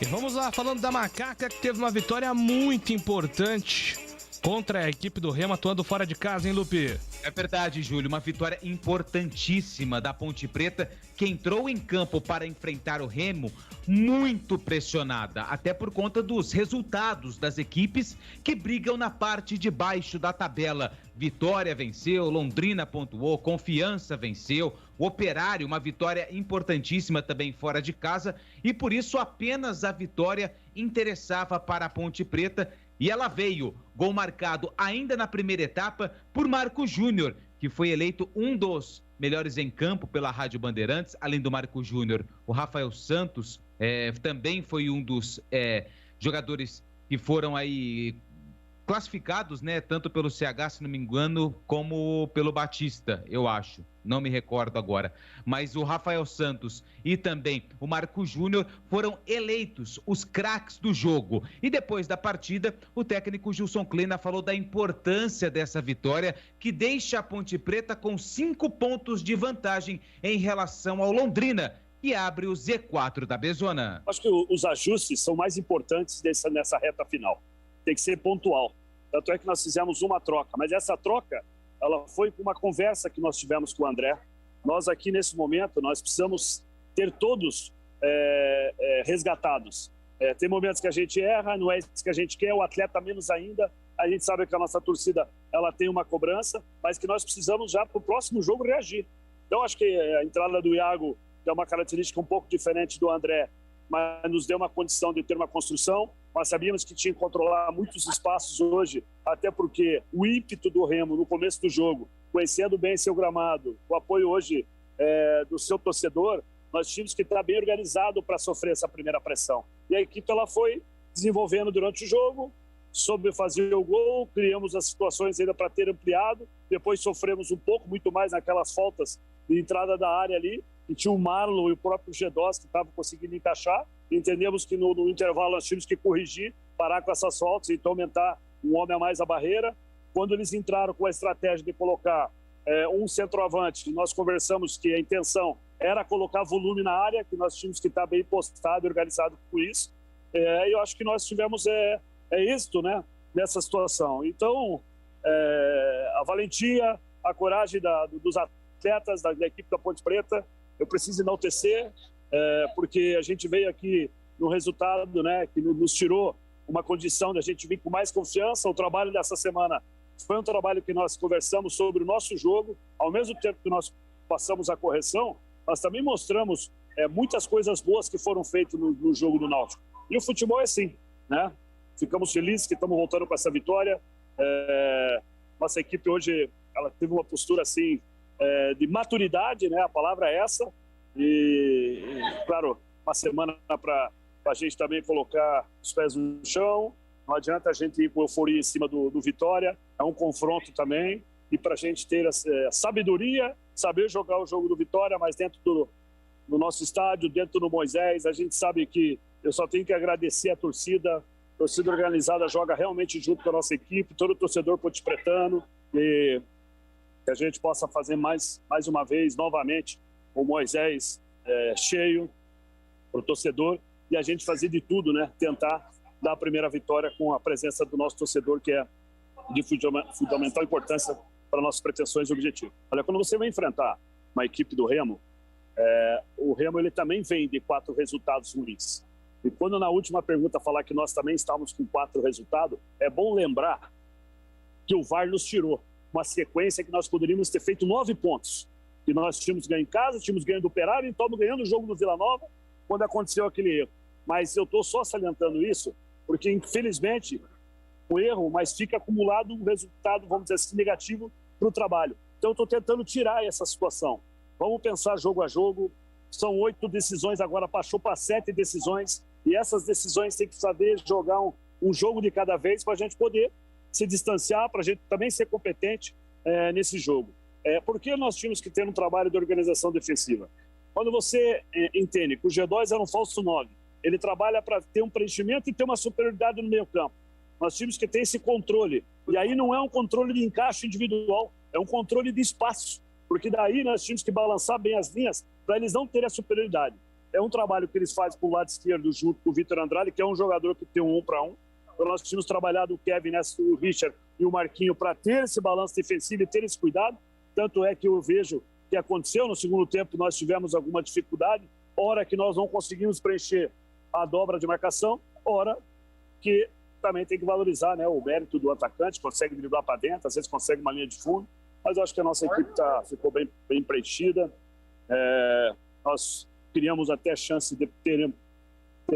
E vamos lá, falando da Macaca, que teve uma vitória muito importante contra a equipe do Remo, atuando fora de casa, hein, Lupe? É verdade, Júlio, uma vitória importantíssima da Ponte Preta, que entrou em campo para enfrentar o Remo muito pressionada, até por conta dos resultados das equipes que brigam na parte de baixo da tabela. Vitória venceu, Londrina pontuou, Confiança venceu, Operário, uma vitória importantíssima também fora de casa, e por isso apenas a vitória interessava para a Ponte Preta. E ela veio, gol marcado ainda na primeira etapa por Marco Júnior, que foi eleito um dos melhores em campo pela Rádio Bandeirantes. Além do Marco Júnior, o Rafael Santos também foi um dos jogadores que foram aí classificados, né? Tanto pelo CH, se não me engano, como pelo Batista, eu acho. Não me recordo agora. Mas o Rafael Santos e também o Marco Júnior foram eleitos os craques do jogo. E depois da partida, o técnico Gilson Kleina falou da importância dessa vitória, que deixa a Ponte Preta com 5 pontos de vantagem em relação ao Londrina, e abre o Z4 da Bezona. Acho que os ajustes são mais importantes nessa reta final. Tem que ser pontual. Tanto é que nós fizemos uma troca, mas essa troca ela foi por uma conversa que nós tivemos com o André. Nós aqui nesse momento, nós precisamos ter todos resgatados. Tem momentos que a gente erra, não é isso que a gente quer, o atleta menos ainda. A gente sabe que a nossa torcida ela tem uma cobrança, mas que nós precisamos já para o próximo jogo reagir. Então acho que a entrada do Iago, que é uma característica um pouco diferente do André, mas nos deu uma condição de ter uma construção. Nós sabíamos que tinha que controlar muitos espaços hoje, até porque o ímpeto do Remo no começo do jogo, conhecendo bem seu gramado, o apoio hoje do seu torcedor, nós tínhamos que estar bem organizado para sofrer essa primeira pressão. E a equipe ela foi desenvolvendo durante o jogo, soube fazer o gol, criamos as situações ainda para ter ampliado, depois sofremos um pouco, muito mais naquelas faltas de entrada da área ali, e tinha o Marlon e o próprio G2 que estavam conseguindo encaixar. Entendemos que no intervalo nós tínhamos que corrigir, parar com essas faltas e então aumentar um homem a mais a barreira. Quando eles entraram com a estratégia de colocar um centroavante, nós conversamos que a intenção era colocar volume na área, que nós tínhamos que estar bem postado e organizado com isso. Eu acho que nós tivemos êxito, né, nessa situação. Então, a valentia, a coragem dos atletas, da equipe da Ponte Preta, eu preciso enaltecer, porque a gente veio aqui no resultado, né, que nos tirou uma condição de a gente vir com mais confiança. O trabalho dessa semana foi um trabalho que nós conversamos sobre o nosso jogo. Ao mesmo tempo que nós passamos a correção, nós também mostramos muitas coisas boas que foram feitas no jogo do Náutico. E o futebol é assim, né? Ficamos felizes que estamos voltando com essa vitória. Nossa equipe hoje ela teve uma postura assim, de maturidade, né? A palavra é essa. E claro, uma semana para a gente também colocar os pés no chão. Não adianta a gente ir com euforia em cima do Vitória. É um confronto também. E para a gente ter a sabedoria, saber jogar o jogo do Vitória, mas dentro do nosso estádio, dentro do Moisés, a gente sabe que eu só tenho que agradecer a torcida organizada joga realmente junto com a nossa equipe, todo o torcedor ponte-pretano, e que a gente possa fazer mais uma vez, novamente, o Moisés cheio para o torcedor, e a gente fazer de tudo, né? Tentar dar a primeira vitória com a presença do nosso torcedor, que é de fundamental importância para nossas pretensões e objetivos. Olha, quando você vai enfrentar uma equipe do Remo, o Remo ele também vem de 4 resultados ruins. E quando na última pergunta falar que nós também estávamos com 4 resultados, é bom lembrar que o VAR nos tirou uma sequência que nós poderíamos ter feito 9 pontos. E nós tínhamos ganho em casa, tínhamos ganho do Operário, e estávamos ganhando o jogo do Vila Nova quando aconteceu aquele erro. Mas eu estou só salientando isso porque, infelizmente, o erro, mas fica acumulado um resultado, vamos dizer assim, negativo para o trabalho. Então eu estou tentando tirar essa situação. Vamos pensar jogo a jogo. São 8 decisões, agora passou para 7 decisões. E essas decisões tem que saber jogar um jogo de cada vez para a gente poder se distanciar, para a gente também ser competente nesse jogo. Por que nós tínhamos que ter um trabalho de organização defensiva? Quando você entende que o G2 era um falso 9, ele trabalha para ter um preenchimento e ter uma superioridade no meio campo. Nós tínhamos que ter esse controle. E aí não é um controle de encaixe individual, é um controle de espaço. Porque daí nós tínhamos que balançar bem as linhas para eles não terem a superioridade. É um trabalho que eles fazem para o lado esquerdo junto com o Vitor Andrade, que é um jogador que tem um 1 para 1. Então nós tínhamos trabalhado o Kevin, o Richard e o Marquinho para ter esse balanço defensivo e ter esse cuidado. Tanto é que eu vejo que aconteceu no segundo tempo, nós tivemos alguma dificuldade, hora que nós não conseguimos preencher a dobra de marcação, hora que também tem que valorizar, né, o mérito do atacante, consegue driblar para dentro, às vezes consegue uma linha de fundo, mas eu acho que a nossa equipe ficou bem preenchida. Nós queríamos até chance de ter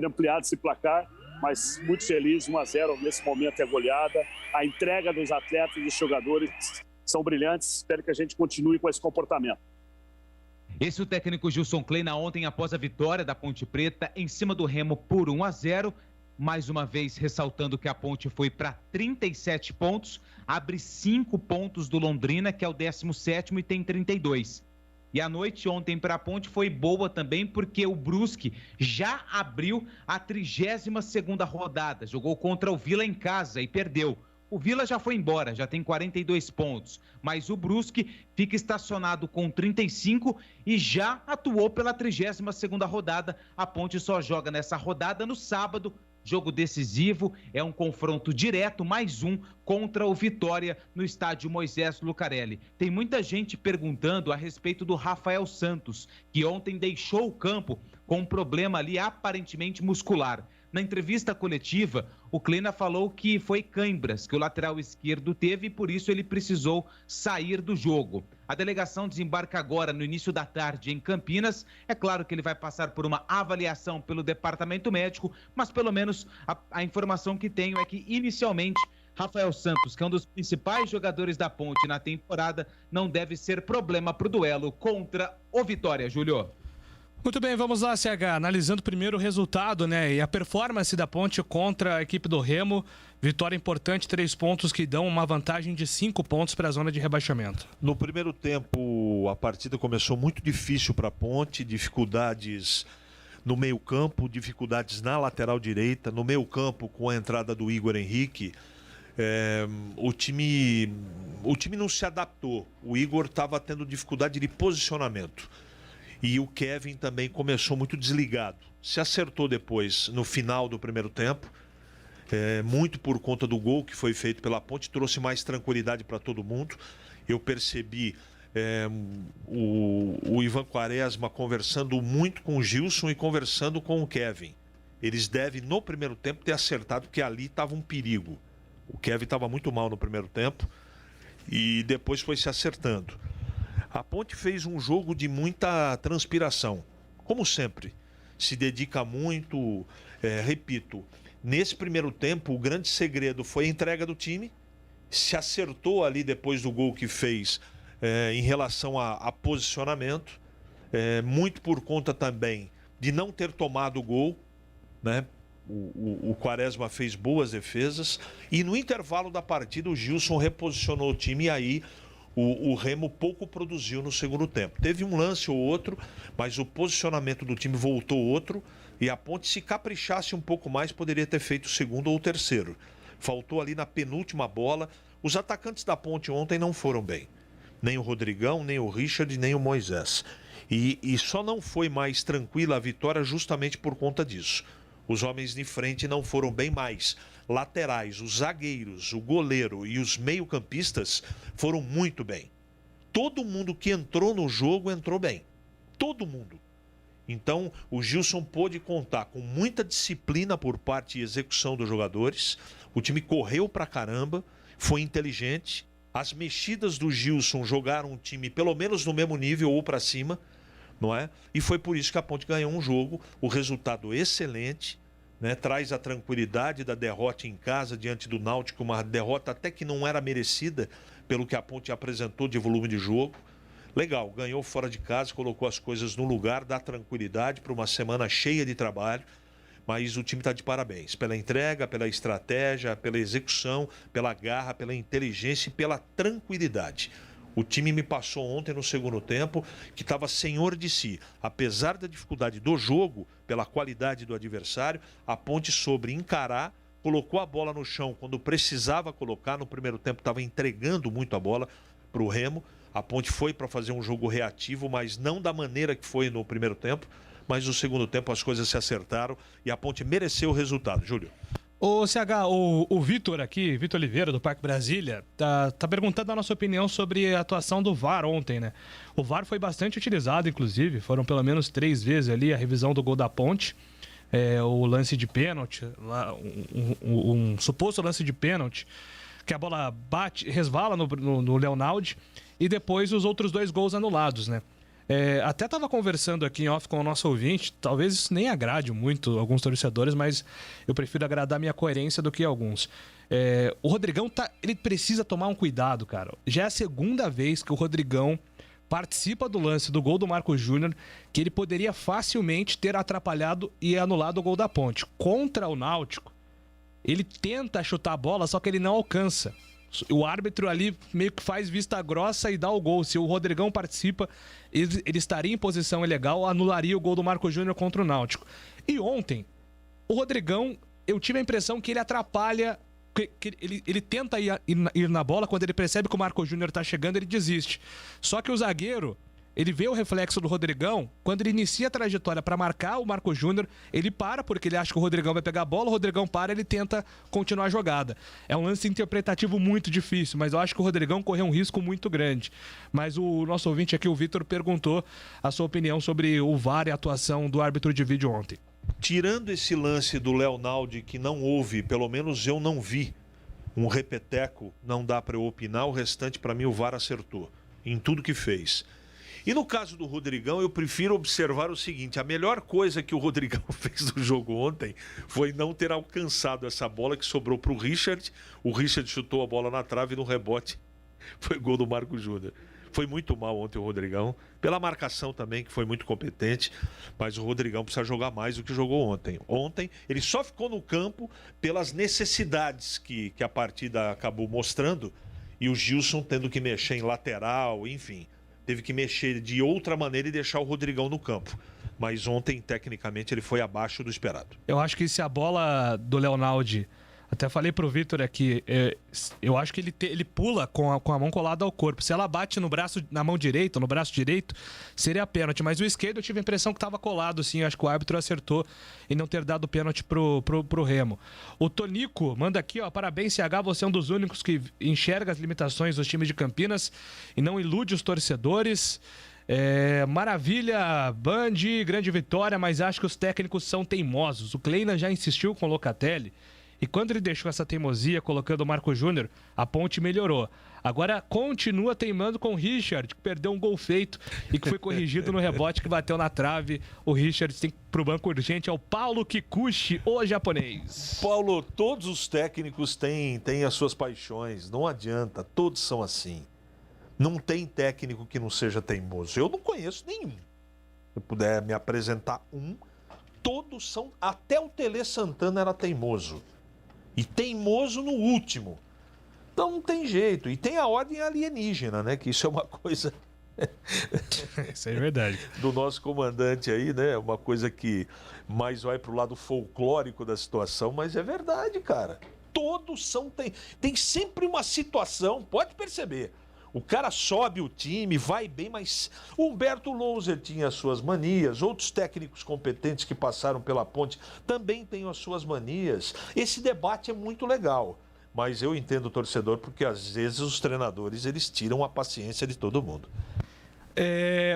ampliado esse placar, mas muito feliz, 1-0 nesse momento é goleada. A entrega dos atletas e dos jogadores são brilhantes, espero que a gente continue com esse comportamento. Esse é o técnico Gilson Kleina ontem após a vitória da Ponte Preta em cima do Remo por 1-0. Mais uma vez ressaltando que a Ponte foi para 37 pontos, abre 5 pontos do Londrina, que é o 17º e tem 32. E a noite ontem para a Ponte foi boa também porque o Brusque já abriu a 32ª rodada, jogou contra o Vila em casa e perdeu. O Vila já foi embora, já tem 42 pontos, mas o Brusque fica estacionado com 35 e já atuou pela 32ª rodada. A Ponte só joga nessa rodada no sábado, jogo decisivo, é um confronto direto, mais um, contra o Vitória no estádio Moisés Lucarelli. Tem muita gente perguntando a respeito do Rafael Santos, que ontem deixou o campo com um problema ali aparentemente muscular. Na entrevista coletiva, o Kleina falou que foi câimbras que o lateral esquerdo teve e por isso ele precisou sair do jogo. A delegação desembarca agora no início da tarde em Campinas. É claro que ele vai passar por uma avaliação pelo departamento médico, mas pelo menos a informação que tenho é que inicialmente Rafael Santos, que é um dos principais jogadores da Ponte na temporada, não deve ser problema para o duelo contra o Vitória, Júlio. Muito bem, vamos lá, CH, analisando primeiro o resultado, né, e a performance da Ponte contra a equipe do Remo. Vitória importante, 3 pontos que dão uma vantagem de 5 pontos para a zona de rebaixamento. No primeiro tempo, a partida começou muito difícil para a Ponte, dificuldades no meio-campo, dificuldades na lateral direita, no meio-campo com a entrada do Igor Henrique. O time não se adaptou, o Igor estava tendo dificuldade de posicionamento. E o Kevin também começou muito desligado. Se acertou depois, no final do primeiro tempo, muito por conta do gol que foi feito pela Ponte, trouxe mais tranquilidade para todo mundo. Eu percebi o Ivan Quaresma conversando muito com o Gilson e conversando com o Kevin. Eles devem, no primeiro tempo, ter acertado que ali estava um perigo. O Kevin estava muito mal no primeiro tempo e depois foi se acertando. A Ponte fez um jogo de muita transpiração, como sempre, se dedica muito, repito, nesse primeiro tempo o grande segredo foi a entrega do time, se acertou ali depois do gol que fez em relação a posicionamento, muito por conta também de não ter tomado o gol, né? O Quaresma fez boas defesas e no intervalo da partida o Gilson reposicionou o time e aí o Remo pouco produziu no segundo tempo. Teve um lance ou outro, mas o posicionamento do time voltou outro, E a Ponte, se caprichasse um pouco mais, poderia ter feito o segundo ou o terceiro. Faltou ali na penúltima bola. Os atacantes da Ponte ontem não foram bem. Nem o Rodrigão, nem o Richard, nem o Moisés. E só não foi mais tranquila a vitória justamente por conta disso. Os homens de frente não foram bem mais. Laterais, os zagueiros, o goleiro e os meio-campistas foram muito bem. Todo mundo que entrou no jogo entrou bem. Todo mundo. Então, o Gilson pôde contar com muita disciplina por parte e execução dos jogadores. O time correu pra caramba, foi inteligente. As mexidas do Gilson jogaram o time pelo menos no mesmo nível ou para cima, não é? E foi por isso que a Ponte ganhou um jogo. O resultado excelente, né? Traz a tranquilidade da derrota em casa diante do Náutico, uma derrota até que não era merecida pelo que a Ponte apresentou de volume de jogo. Legal, ganhou fora de casa, colocou as coisas no lugar, dá tranquilidade para uma semana cheia de trabalho, mas o time está de parabéns pela entrega, pela estratégia, pela execução, pela garra, pela inteligência e pela tranquilidade. O time me passou ontem no segundo tempo que estava senhor de si. Apesar da dificuldade do jogo, pela qualidade do adversário, a Ponte soube encarar, colocou a bola no chão quando precisava colocar. No primeiro tempo estava entregando muito a bola para o Remo. A Ponte foi para fazer um jogo reativo, mas não da maneira que foi no primeiro tempo. Mas no segundo tempo as coisas se acertaram e a Ponte mereceu o resultado. Júlio. Ô CH, o Vitor aqui, Vitor Oliveira, do Parque Brasília, tá perguntando a nossa opinião sobre a atuação do VAR ontem, né? O VAR foi bastante utilizado, inclusive, foram pelo menos 3 vezes ali a revisão do gol da Ponte, o lance de pênalti, um suposto lance de pênalti, que a bola resvala no Leonaldi, e depois os outros 2 gols anulados, né? Até estava conversando aqui em off com o nosso ouvinte, talvez isso nem agrade muito alguns torcedores, mas eu prefiro agradar a minha coerência do que alguns. O Rodrigão, ele precisa tomar um cuidado, cara. Já é a segunda vez que o Rodrigão participa do lance do gol do Marcos Júnior, que ele poderia facilmente ter atrapalhado e anulado o gol da Ponte. Contra o Náutico, ele tenta chutar a bola, só que ele não alcança. O árbitro ali meio que faz vista grossa e dá o gol. Se o Rodrigão participa, ele estaria em posição ilegal, anularia o gol do Marcos Júnior contra o Náutico. E ontem, o Rodrigão, eu tive a impressão que ele atrapalha, que ele tenta ir na bola, quando ele percebe que o Marcos Júnior está chegando, ele desiste. Só que o zagueiro, ele vê o reflexo do Rodrigão, quando ele inicia a trajetória para marcar o Marcos Júnior, ele para porque ele acha que o Rodrigão vai pegar a bola, o Rodrigão para, ele tenta continuar a jogada. É um lance interpretativo muito difícil, mas eu acho que o Rodrigão correu um risco muito grande. Mas o nosso ouvinte aqui, o Vitor, perguntou a sua opinião sobre o VAR e a atuação do árbitro de vídeo ontem. Tirando esse lance do Leonaldi, que não houve, pelo menos eu não vi, um repeteco, não dá para eu opinar, o restante para mim o VAR acertou em tudo que fez. E no caso do Rodrigão, eu prefiro observar o seguinte: a melhor coisa que o Rodrigão fez no jogo ontem foi não ter alcançado essa bola que sobrou para o Richard. O Richard chutou a bola na trave e no rebote foi gol do Marcos Júnior. Foi muito mal ontem o Rodrigão, pela marcação também, que foi muito competente, mas o Rodrigão precisa jogar mais do que jogou ontem. Ontem ele só ficou no campo pelas necessidades que a partida acabou mostrando, e o Gilson tendo que mexer em lateral, enfim. Teve que mexer de outra maneira e deixar o Rodrigão no campo. Mas ontem, tecnicamente, ele foi abaixo do esperado. Eu acho que se a bola do Leonaldi... Até falei pro Vitor aqui, eu acho que ele pula com a mão colada ao corpo. Se ela bate na mão direita, no braço direito, seria pênalti. Mas o esquerdo eu tive a impressão que estava colado, sim. Acho que o árbitro acertou em não ter dado pênalti pro Remo. O Tonico manda aqui, ó, parabéns, CH, você é um dos únicos que enxerga as limitações dos times de Campinas e não ilude os torcedores. Maravilha, Band, grande vitória, mas acho que os técnicos são teimosos. O Kleina já insistiu com o Locatelli. E quando ele deixou essa teimosia colocando o Marcos Júnior, a Ponte melhorou. Agora continua teimando com o Richard, que perdeu um gol feito e que foi corrigido no rebote que bateu na trave. O Richard tem que ir pro banco urgente. É o Paulo Kikuchi, o japonês. Paulo, todos os técnicos têm as suas paixões. Não adianta, todos são assim. Não tem técnico que não seja teimoso. Eu não conheço nenhum. Se eu puder me apresentar todos são... Até o Tele Santana era teimoso. E teimoso no último. Então não tem jeito. E tem a ordem alienígena, né? Que isso é uma coisa Isso é verdade. Do nosso comandante aí, né? Uma coisa que mais vai pro lado folclórico da situação, mas é verdade, cara. Todos são... Tem sempre uma situação, pode perceber. O cara sobe o time, vai bem, mas o Humberto Louser tinha as suas manias, outros técnicos competentes que passaram pela ponte também têm as suas manias. Esse debate é muito legal, mas eu entendo o torcedor porque às vezes os treinadores eles tiram a paciência de todo mundo.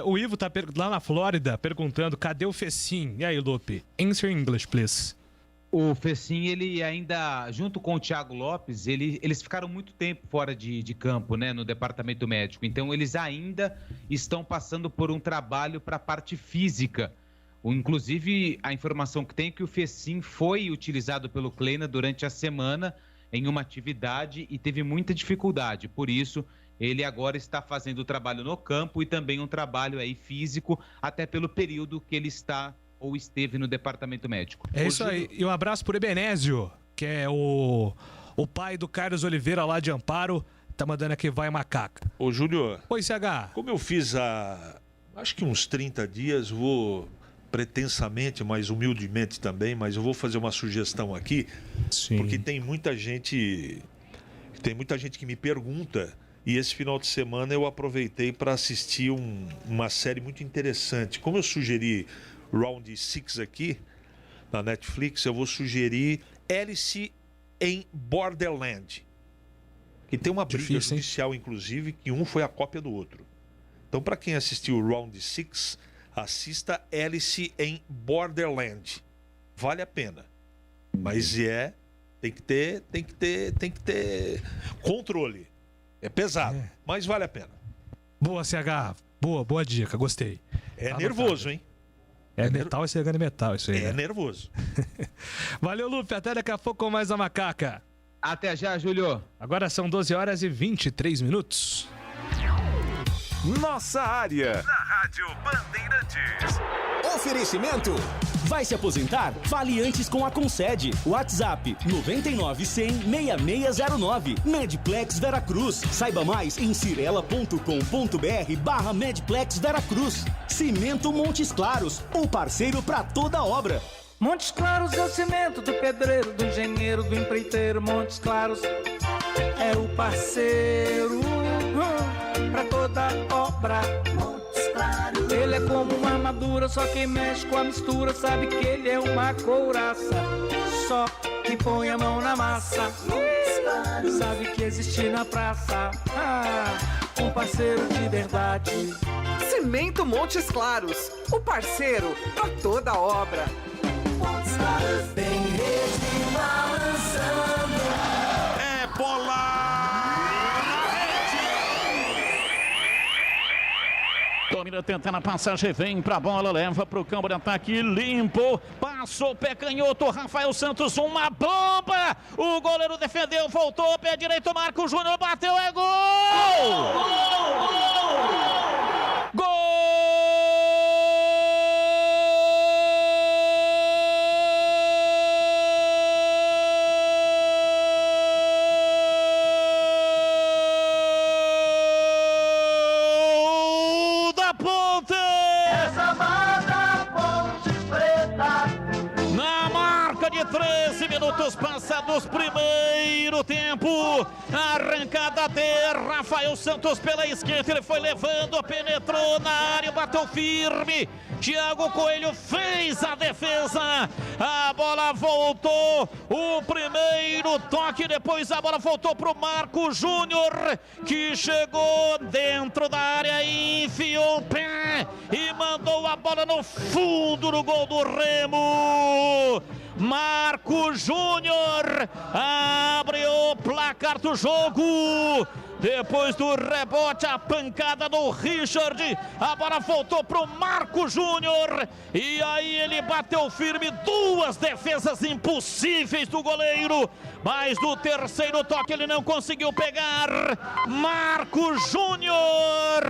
O Ivo tá lá na Flórida perguntando, cadê o Fecim? E aí, Lupe? Answer in English, please. O Fecim, ele ainda, junto com o Thiago Lopes, eles ficaram muito tempo fora de campo, né, no departamento médico. Então, eles ainda estão passando por um trabalho para a parte física. Inclusive, a informação que tem é que o Fecim foi utilizado pelo Kleina durante a semana em uma atividade e teve muita dificuldade. Por isso, ele agora está fazendo o trabalho no campo e também um trabalho aí físico, até pelo período que ele está ou esteve no departamento médico. É isso aí. E um abraço por Ebenésio, que é o pai do Carlos Oliveira lá de Amparo. Tá mandando aqui, vai macaca. Ô, Júlio. Oi, CH. Como eu fiz acho que uns 30 dias, vou pretensamente, mas humildemente também, mas eu vou fazer uma sugestão aqui. Sim. Porque tem muita gente que me pergunta, e esse final de semana eu aproveitei para assistir uma série muito interessante. Como eu sugeri Round 6 aqui, na Netflix, eu vou sugerir Alice em Borderland, que tem uma briga judicial, inclusive, que um foi a cópia do outro. Então, para quem assistiu Round 6, assista Alice em Borderland. Vale a pena. Mas tem que ter controle. É pesado, mas vale a pena. Boa, CH. Boa dica, gostei. É nervoso, hein? É metal e CH de metal, isso aí. É nervoso. Valeu, Lupe. Até daqui a pouco com mais a macaca. Até já, Júlio. Agora são 12 horas e 23 minutos. Nossa área. Na Rádio Bandeirantes. Oferecimento. Vai se aposentar? Fale antes com a Concede. WhatsApp 99-100-6609. Medplex Veracruz. Saiba mais em cirela.com.br/Medplex Veracruz. Cimento Montes Claros, o parceiro para toda obra. Montes Claros é o cimento do pedreiro, do engenheiro, do empreiteiro. Montes Claros é o parceiro pra toda obra. Montes Claros. Ele é como uma armadura, só quem mexe com a mistura sabe que ele é uma couraça. Só quem põe a mão na massa sabe que existe na praça um parceiro de verdade. Cimento Montes Claros, o parceiro pra toda obra. Montes Claros tem rede balançando. É bola! Domina tentando a passagem, vem pra bola, leva pro campo de ataque, limpo, passou, pé canhoto, Rafael Santos, uma bomba, o goleiro defendeu, voltou, pé direito, Marco Júnior bateu, é gol! Gol! De 13 minutos passados, primeiro tempo, arrancada de Rafael Santos pela esquerda, ele foi levando, penetrou na área, bateu firme, Thiago Coelho fez a defesa, a bola voltou, o primeiro toque, depois a bola voltou para o Marco Júnior, que chegou dentro da área, enfiou o pé e mandou a bola no fundo do gol do Remo. Marco Júnior abre o placar do jogo. Depois do rebote, a pancada do Richard, a bola voltou pro Marco Júnior e aí ele bateu firme, duas defesas impossíveis do goleiro, mas no terceiro toque ele não conseguiu pegar. Marco Júnior,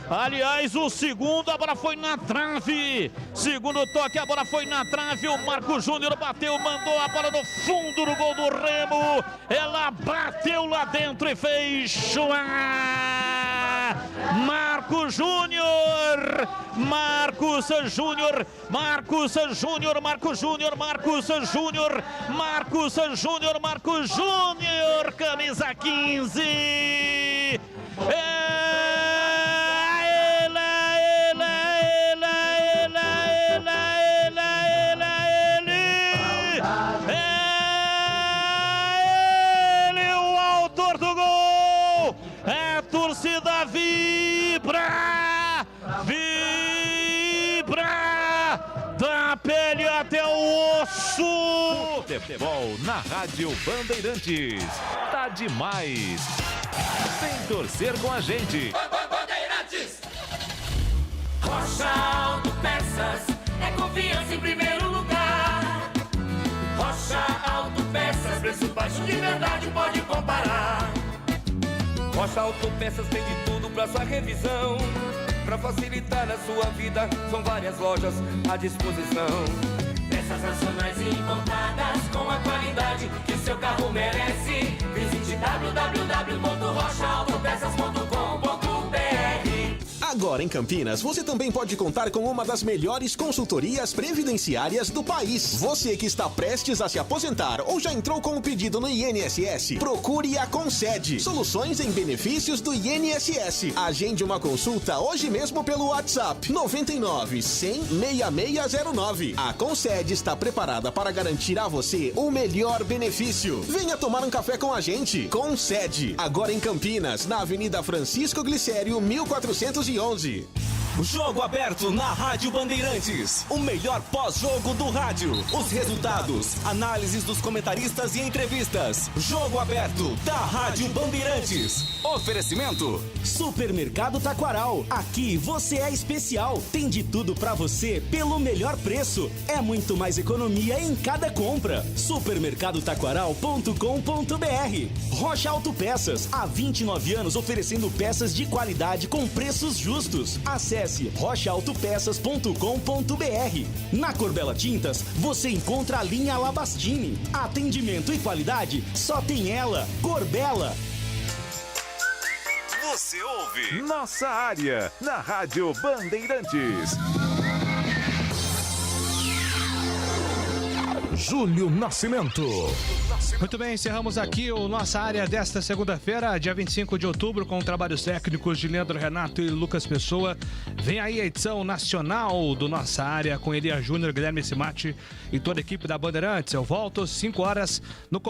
aliás, o segundo, a bola foi na trave, segundo toque, a bola foi na trave, o Marco Júnior bateu, mandou a bola no fundo do gol do Remo, ela bateu lá dentro e fez Marco Marcos Júnior, Marcos Júnior, Marcos Júnior, Marcos Júnior, Marcos Júnior, Marcos Júnior, Marcos Júnior, camisa 15. Torcida vibra, vibra, da pele até o osso. Futebol na Rádio Bandeirantes. Tá demais. Vem torcer com a gente. Bandeirantes. Rocha Autopeças é confiança em primeiro lugar. Rocha Autopeças, preço baixo de verdade, pode comparar. Rocha Autopeças tem de tudo pra sua revisão. Pra facilitar a sua vida, são várias lojas à disposição. Peças nacionais e importadas com a qualidade que o seu carro merece. Visite www.rochaautopeças.com.br. Agora em Campinas, você também pode contar com uma das melhores consultorias previdenciárias do país. Você que está prestes a se aposentar ou já entrou com o pedido no INSS, procure a Concede. Soluções em benefícios do INSS. Agende uma consulta hoje mesmo pelo WhatsApp 99 100 6609. A Concede está preparada para garantir a você o melhor benefício. Venha tomar um café com a gente. Concede. Agora em Campinas, na Avenida Francisco Glicério, 1411. Jogo aberto na Rádio Bandeirantes. O melhor pós-jogo do rádio. Os resultados, análises dos comentaristas e entrevistas. Jogo aberto da Rádio Bandeirantes. Oferecimento: Supermercado Taquaral. Aqui você é especial. Tem de tudo pra você pelo melhor preço. É muito mais economia em cada compra. Supermercadotaquaral.com.br. Rocha Autopeças. Há 29 anos oferecendo peças de qualidade com preços justos. Acesse rochaautopeças.com.br. Na Corbella Tintas, você encontra a linha Labastini. Atendimento e qualidade, só tem ela, Corbella. Você ouve Nossa Área na Rádio Bandeirantes. Júlio Nascimento. Muito bem, encerramos aqui o Nossa Área desta segunda-feira, dia 25 de outubro, com trabalhos técnicos de Leandro Renato e Lucas Pessoa. Vem aí a edição nacional do Nossa Área com Elia Júnior, Guilherme Simati e toda a equipe da Bandeirantes. Eu volto às 5 horas no comando.